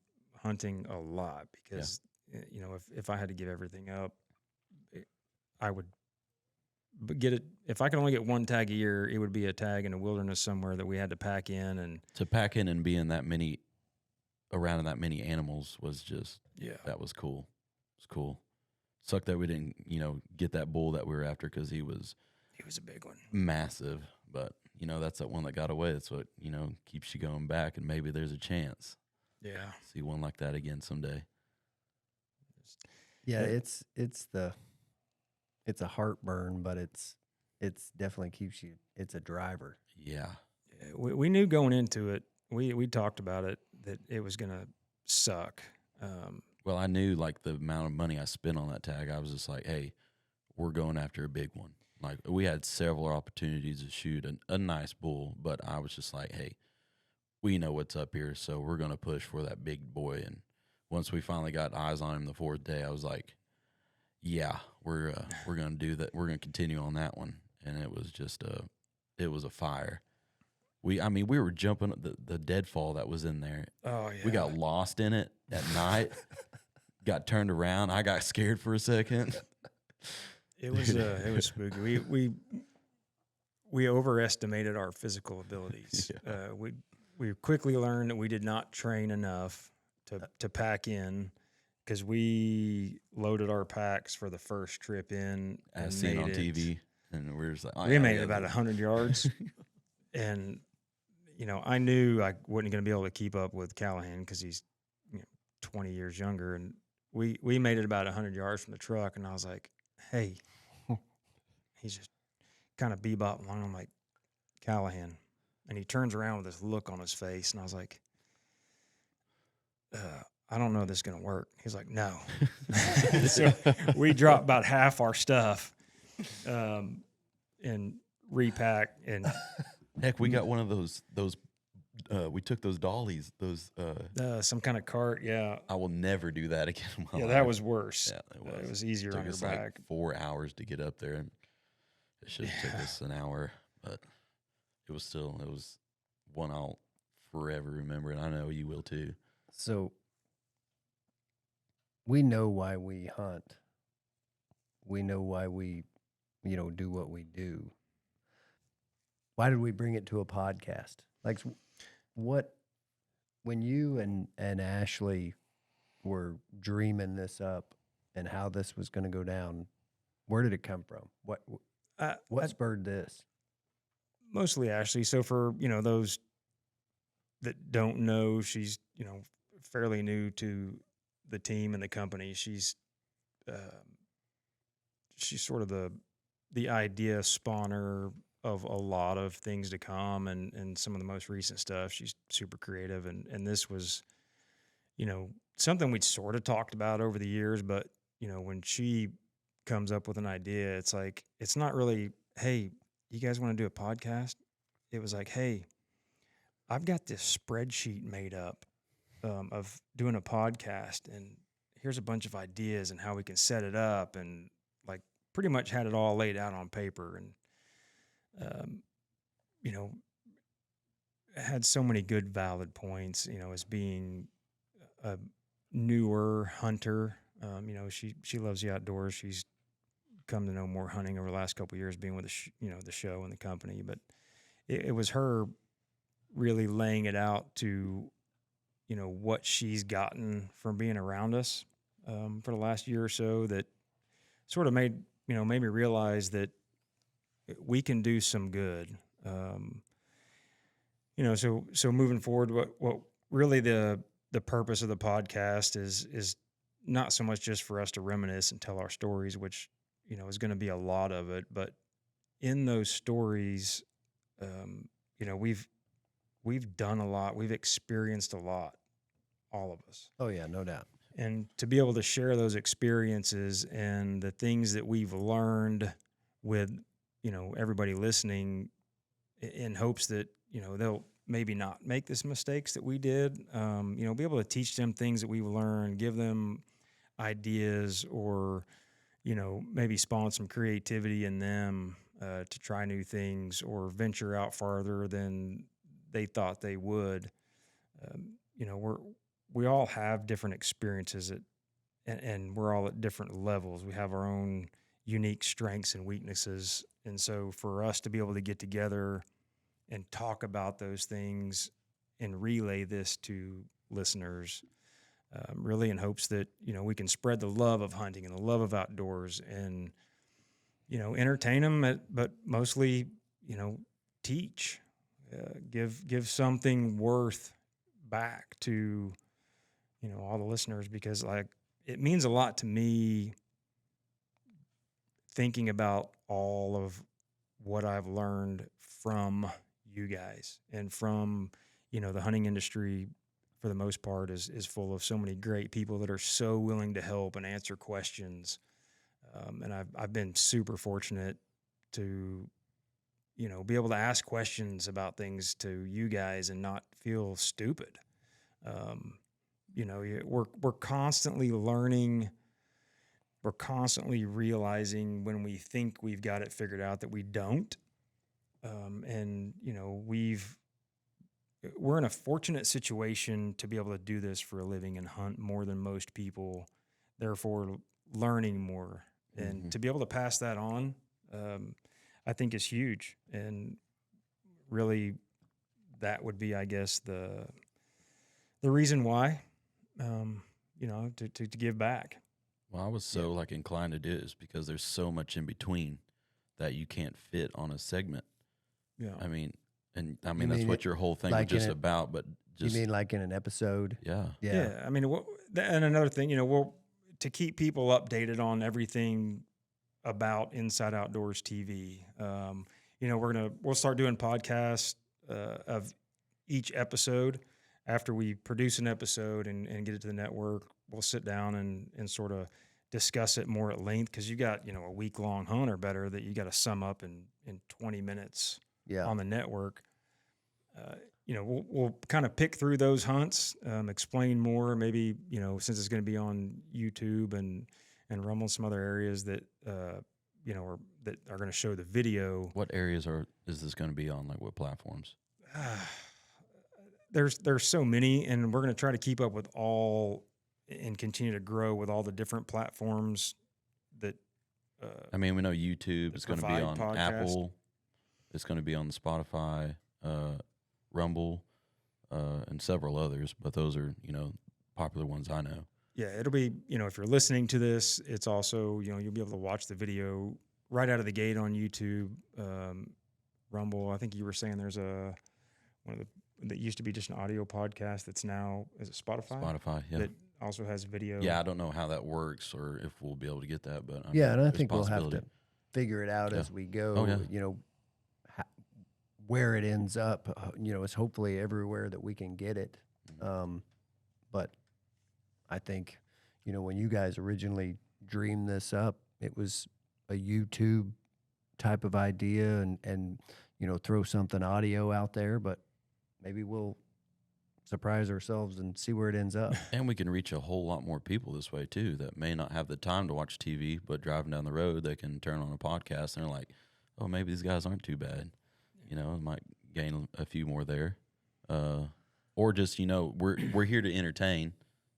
hunting a lot, because if I had to give everything up, I would get it. If I could only get one tag a year, it would be a tag in a wilderness somewhere that we had to pack in. And To pack in and be in that many, around that many animals was just, that was cool. It was cool. Sucked that we didn't, get that bull that we were after, because he was a big one. massive. But, that's that one that got away. That's what, keeps you going back, and maybe there's a chance. Yeah. See one like that again someday. Yeah, it's a heartburn, but it's definitely keeps you. It's a driver. Yeah. We knew going into it. We talked about it, that it was gonna suck. Well, I knew, like, the amount of money I spent on that tag. I was just like, hey, we're going after a big one. Like, we had several opportunities to shoot a nice bull, but I was just like, hey, we know what's up here, so we're going to push for that big boy. And once we finally got eyes on him the 4th day, I was like, yeah, we're going to do that. We're going to continue on that one. And it was just it was a fire. We were jumping the deadfall that was in there. Oh yeah. We got lost in it at night. Got turned around. I got scared for a second. It was spooky. We overestimated our physical abilities. Yeah. we quickly learned that we did not train enough to pack in, because we loaded our packs for the first trip in As and seen made on it. TV, and we're just like, oh, We yeah, made yeah, it about 100 yards, and I knew I wasn't going to be able to keep up with Callahan because he's 20 years younger, and we made it about 100 yards from the truck, and I was like, hey, he's just kind of bebopping along. I'm like, Callahan, and he turns around with this look on his face, and I was like, I don't know if this is going to work. He's like, no. So we dropped about half our stuff and repack. And Heck, we got one of those. We took those dollies. Those. some kind of cart. Yeah. I will never do that again. In my Yeah, life. that was worse. Yeah, It was easier took on your us back. like 4 hours to get up there, and it should have took us an hour, but it was one I'll forever remember, and I know you will too. So we know why we hunt. We know why we, do what we do. Why did we bring it to a podcast? Like, when you and Ashley were dreaming this up and how this was going to go down, where did it come from? What spurred this? Mostly Ashley. So for, those that don't know, she's, fairly new to the team and the company. She's sort of the idea spawner of a lot of things to come, and some of the most recent stuff. She's super creative, and this was, something we'd sort of talked about over the years, but, when she comes up with an idea, it's like, it's not really, hey, you guys want to do a podcast? It was like, hey, I've got this spreadsheet made up of doing a podcast, and here's a bunch of ideas and how we can set it up, and like pretty much had it all laid out on paper, and had so many good valid points, as being a newer hunter. She loves the outdoors. She's come to know more hunting over the last couple of years, being with the show and the company, but it was her really laying it out to what she's gotten from being around us for the last year or so, that sort of made me realize that we can do some good. So moving forward, what really the purpose of the podcast is not so much just for us to reminisce and tell our stories, which is going to be a lot of it, but in those stories, we've done a lot, we've experienced a lot, all of us. Oh yeah, no doubt. And to be able to share those experiences and the things that we've learned with, everybody listening, in hopes that, they'll maybe not make the mistakes that we did, be able to teach them things that we've learned, give them ideas, or, maybe spawn some creativity in them to try new things or venture out farther than they thought they would. We all have different experiences and we're all at different levels. We have our own unique strengths and weaknesses. And so for us to be able to get together and talk about those things and relay this to listeners, really in hopes that, we can spread the love of hunting and the love of outdoors and, entertain them, but mostly, teach, give something worth back to, all the listeners, because it means a lot to me thinking about all of what I've learned from you guys and from, the hunting industry for the most part is full of so many great people that are so willing to help and answer questions. And I've been super fortunate to, be able to ask questions about things to you guys and not feel stupid. We're constantly learning. We're constantly realizing when we think we've got it figured out that we don't. And we're in a fortunate situation to be able to do this for a living and hunt more than most people, therefore learning more. And to be able to pass that on, I think is huge, and really that would be, I guess, the reason why, to give back. Well, I was so like inclined to do it is because there's so much in between that you can't fit on a segment. Yeah. I mean, that's mean what your whole thing like was just in about. But just You mean like in an episode? yeah, Yeah. I mean, and another thing, to keep people updated on everything about Inside Outdoors TV. We'll start doing podcasts of each episode. After we produce an episode and get it to the network, we'll sit down and sort of discuss it more at length, because you got, a week-long hunt or better that you got to sum up in 20 minutes Yeah. on the network. We'll kind of pick through those hunts, explain more, maybe, since it's going to be on YouTube and Rumble and some other areas that, that are going to show the video. what areas is this going to be on? Like what platforms? There's so many, and we're going to try to keep up with all and continue to grow with all the different platforms that. We know YouTube is going to be provide on podcast. Apple. It's going to be on the Spotify, Rumble, and several others. But those are, popular ones I know. Yeah, it'll be, if you're listening to this, it's also, you'll be able to watch the video right out of the gate on YouTube, Rumble. I think you were saying there's one of the that used to be just an audio podcast that's now, is it Spotify? Spotify, yeah. That also has video. Yeah, I don't know how that works or if we'll be able to get that, but Yeah, and I there's think we'll have to possibility. figure it out Yeah. as we go. Oh, yeah. Where it ends up, is hopefully everywhere that we can get it. But I think, when you guys originally dreamed this up, it was a YouTube type of idea and throw something audio out there, but maybe we'll surprise ourselves and see where it ends up. And we can reach a whole lot more people this way too that may not have the time to watch TV, but driving down the road, they can turn on a podcast and they're like, oh, maybe these guys aren't too bad. Might gain a few more there. Or just, we're here to entertain.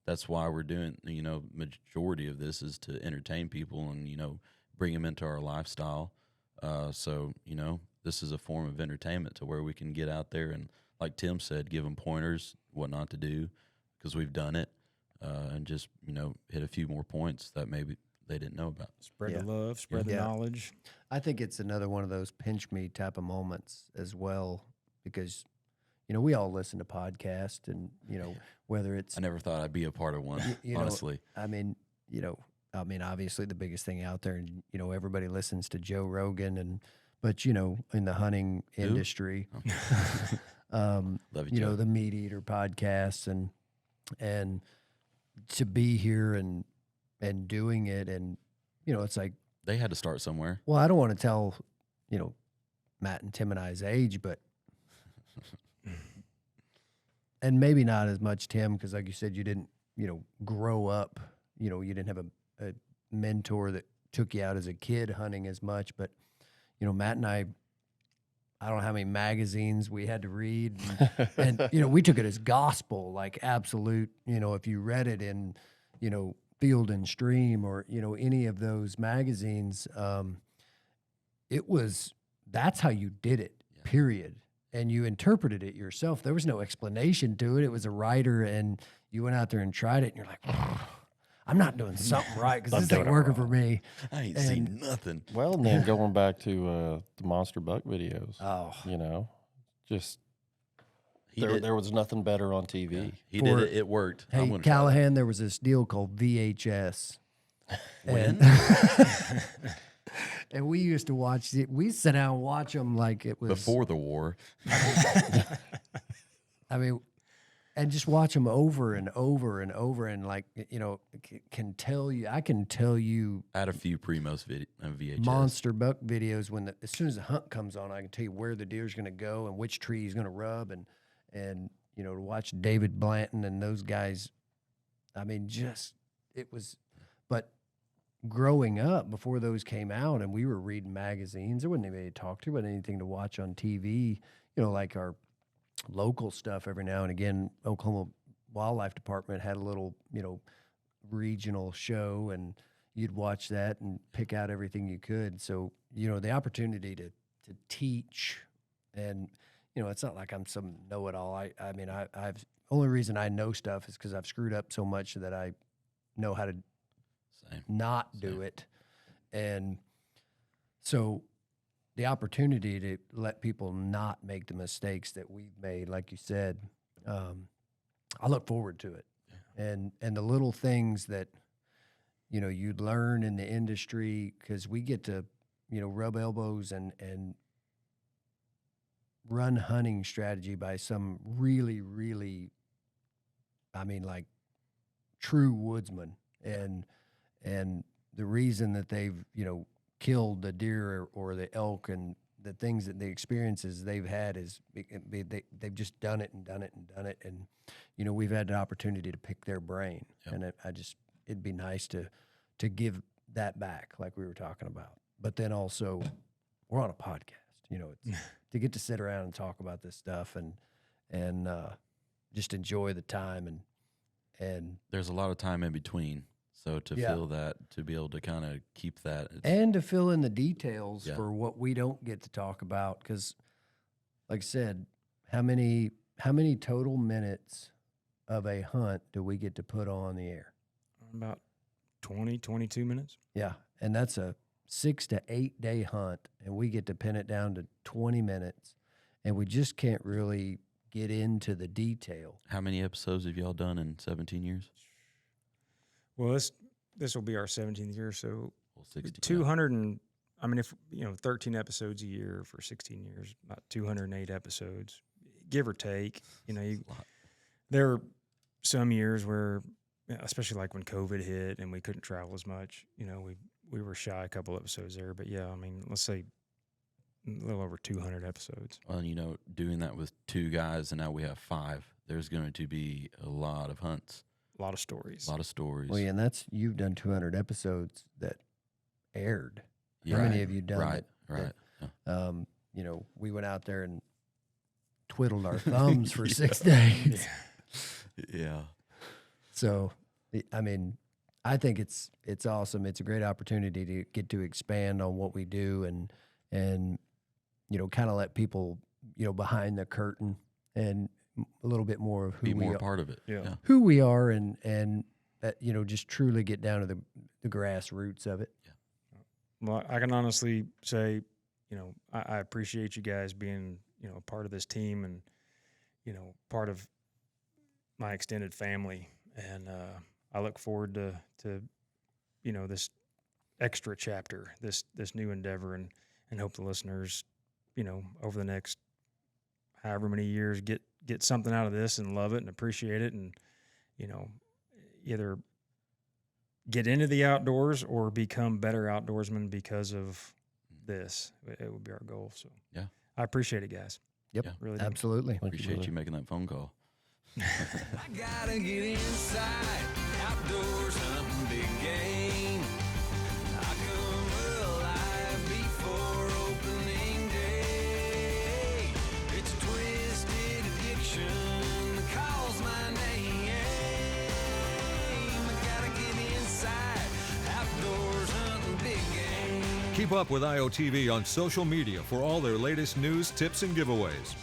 That's why we're doing, majority of this is to entertain people and, bring them into our lifestyle. So, this is a form of entertainment to where we can get out there and, like Tim said, give them pointers, what not to do, because we've done it, and just, hit a few more points that maybe they didn't know about. Spread Yeah. the love, spread the Yeah. knowledge. I think it's another one of those pinch me type of moments as well, because, we all listen to podcasts and, whether it's, I never thought I'd be a part of one, honestly. Obviously the biggest thing out there, and, everybody listens to Joe Rogan but, in the hunting industry, Love you, Joe. the Meat Eater podcasts and to be here and doing it. And, it's like, They had to start somewhere. well, I don't want to tell, Matt and Tim and I's age, but, and maybe not as much Tim, because like you said, you didn't, grow up, you didn't have a mentor that took you out as a kid hunting as much. But, Matt and I don't know how many magazines we had to read. And we took it as gospel, like absolute, if you read it in, Field and Stream or, any of those magazines, that's how you did it, period. And you interpreted it yourself. There was no explanation to it. It was a writer, and you went out there and tried it, and you're like, I'm not doing something right because this ain't working for me. I ain't seen nothing. Well, and then going back to the monster buck videos, Oh, just He did- there was nothing better on TV. Yeah, he For- did it. It worked. I'm hey, gonna try that. Callahan, there was this deal called VHS. When? And we used to watch it. We sit down and watch them like it was Before the war. and just watch them over and over and over. And like, I can tell you I had a few Primos VHS. monster buck videos as soon as the hunt comes on, I can tell you where the deer's going to go and which tree he's going to rub. And, to watch David Blanton and those guys, but growing up before those came out and we were reading magazines, there wasn't anybody to talk to, but anything to watch on TV, like our local stuff every now and again. Oklahoma Wildlife Department had a little, regional show, and you'd watch that and pick out everything you could. So, the opportunity to teach and, you know, it's not like I'm some know-it-all. I mean, I've only reason I know stuff is because I've screwed up so much that I know how to Same. not do it. And so the opportunity to let people not make the mistakes that we've made, like you said, I look forward to it. And the little things that, you know, you'd learn in the industry, because we get to, you know, rub elbows and run hunting strategy by some really, really, I mean, like true woodsman. And the reason that they've, you know, killed the deer or the elk and the things that the experiences they've had is they've just done it and done it and done it. And, you know, we've had the opportunity to pick their brain. Yep. And it'd be nice to give that back, like we were talking about. But then also, we're on a podcast, you know, it's, to get to sit around and talk about this stuff and just enjoy the time and There's a lot of time in between. So to feel that, to be able to kind of keep that. And to fill in the details Yeah. for what we don't get to talk about. Because, like I said, how many total minutes of a hunt do we get to put on the air? About 20, 22 minutes. Yeah, and that's a 6 to 8 day hunt, and we get to pin it down to 20 minutes, and we just can't really get into the detail. How many episodes have y'all done in 17 years? Well, this will be our 17th year, so Well, 16. 200 and I mean, if you know, 13 episodes a year for 16 years, about 208 episodes, give or take. You know, That's a lot. there are some years where, especially like when COVID hit and we couldn't travel as much, you know, we were shy a couple episodes there. But yeah, I mean, let's say a little over 200 episodes. Well, you know, doing that with 2 guys and now we have 5, there's going to be a lot of hunts, A lot of stories. a lot of stories. Well, yeah, and you've done 200 episodes that aired. Yeah. How many have you done? Right, that- right. that, you know, we went out there and twiddled our thumbs for 6 days. Yeah. So, I mean, I think it's awesome. It's a great opportunity to get to expand on what we do and you know, kind of let people, you know, behind the curtain and a little bit more of Be more part of it. Yeah. who we are and you know, just truly get down to the grassroots of it. Well, I can honestly say, you know, I appreciate you guys being, you know, a part of this team and, you know, part of my extended family. And I look forward to, you know, this extra chapter, this new endeavor, and hope the listeners, you know, over the next however many years get something out of this and love it and appreciate it and, you know, either get into the outdoors or become better outdoorsmen because of this. It would be our goal. So Yeah. I appreciate it, guys. Yep, Yeah. Really do. absolutely. Thank Appreciate brother. you making that phone call. I gotta get inside, outdoors hunting big game. I come alive before opening day. It's a twisted addiction that calls my name. I gotta get inside, outdoors hunting big game. Keep up with IOTV on social media for all their latest news, tips, and giveaways.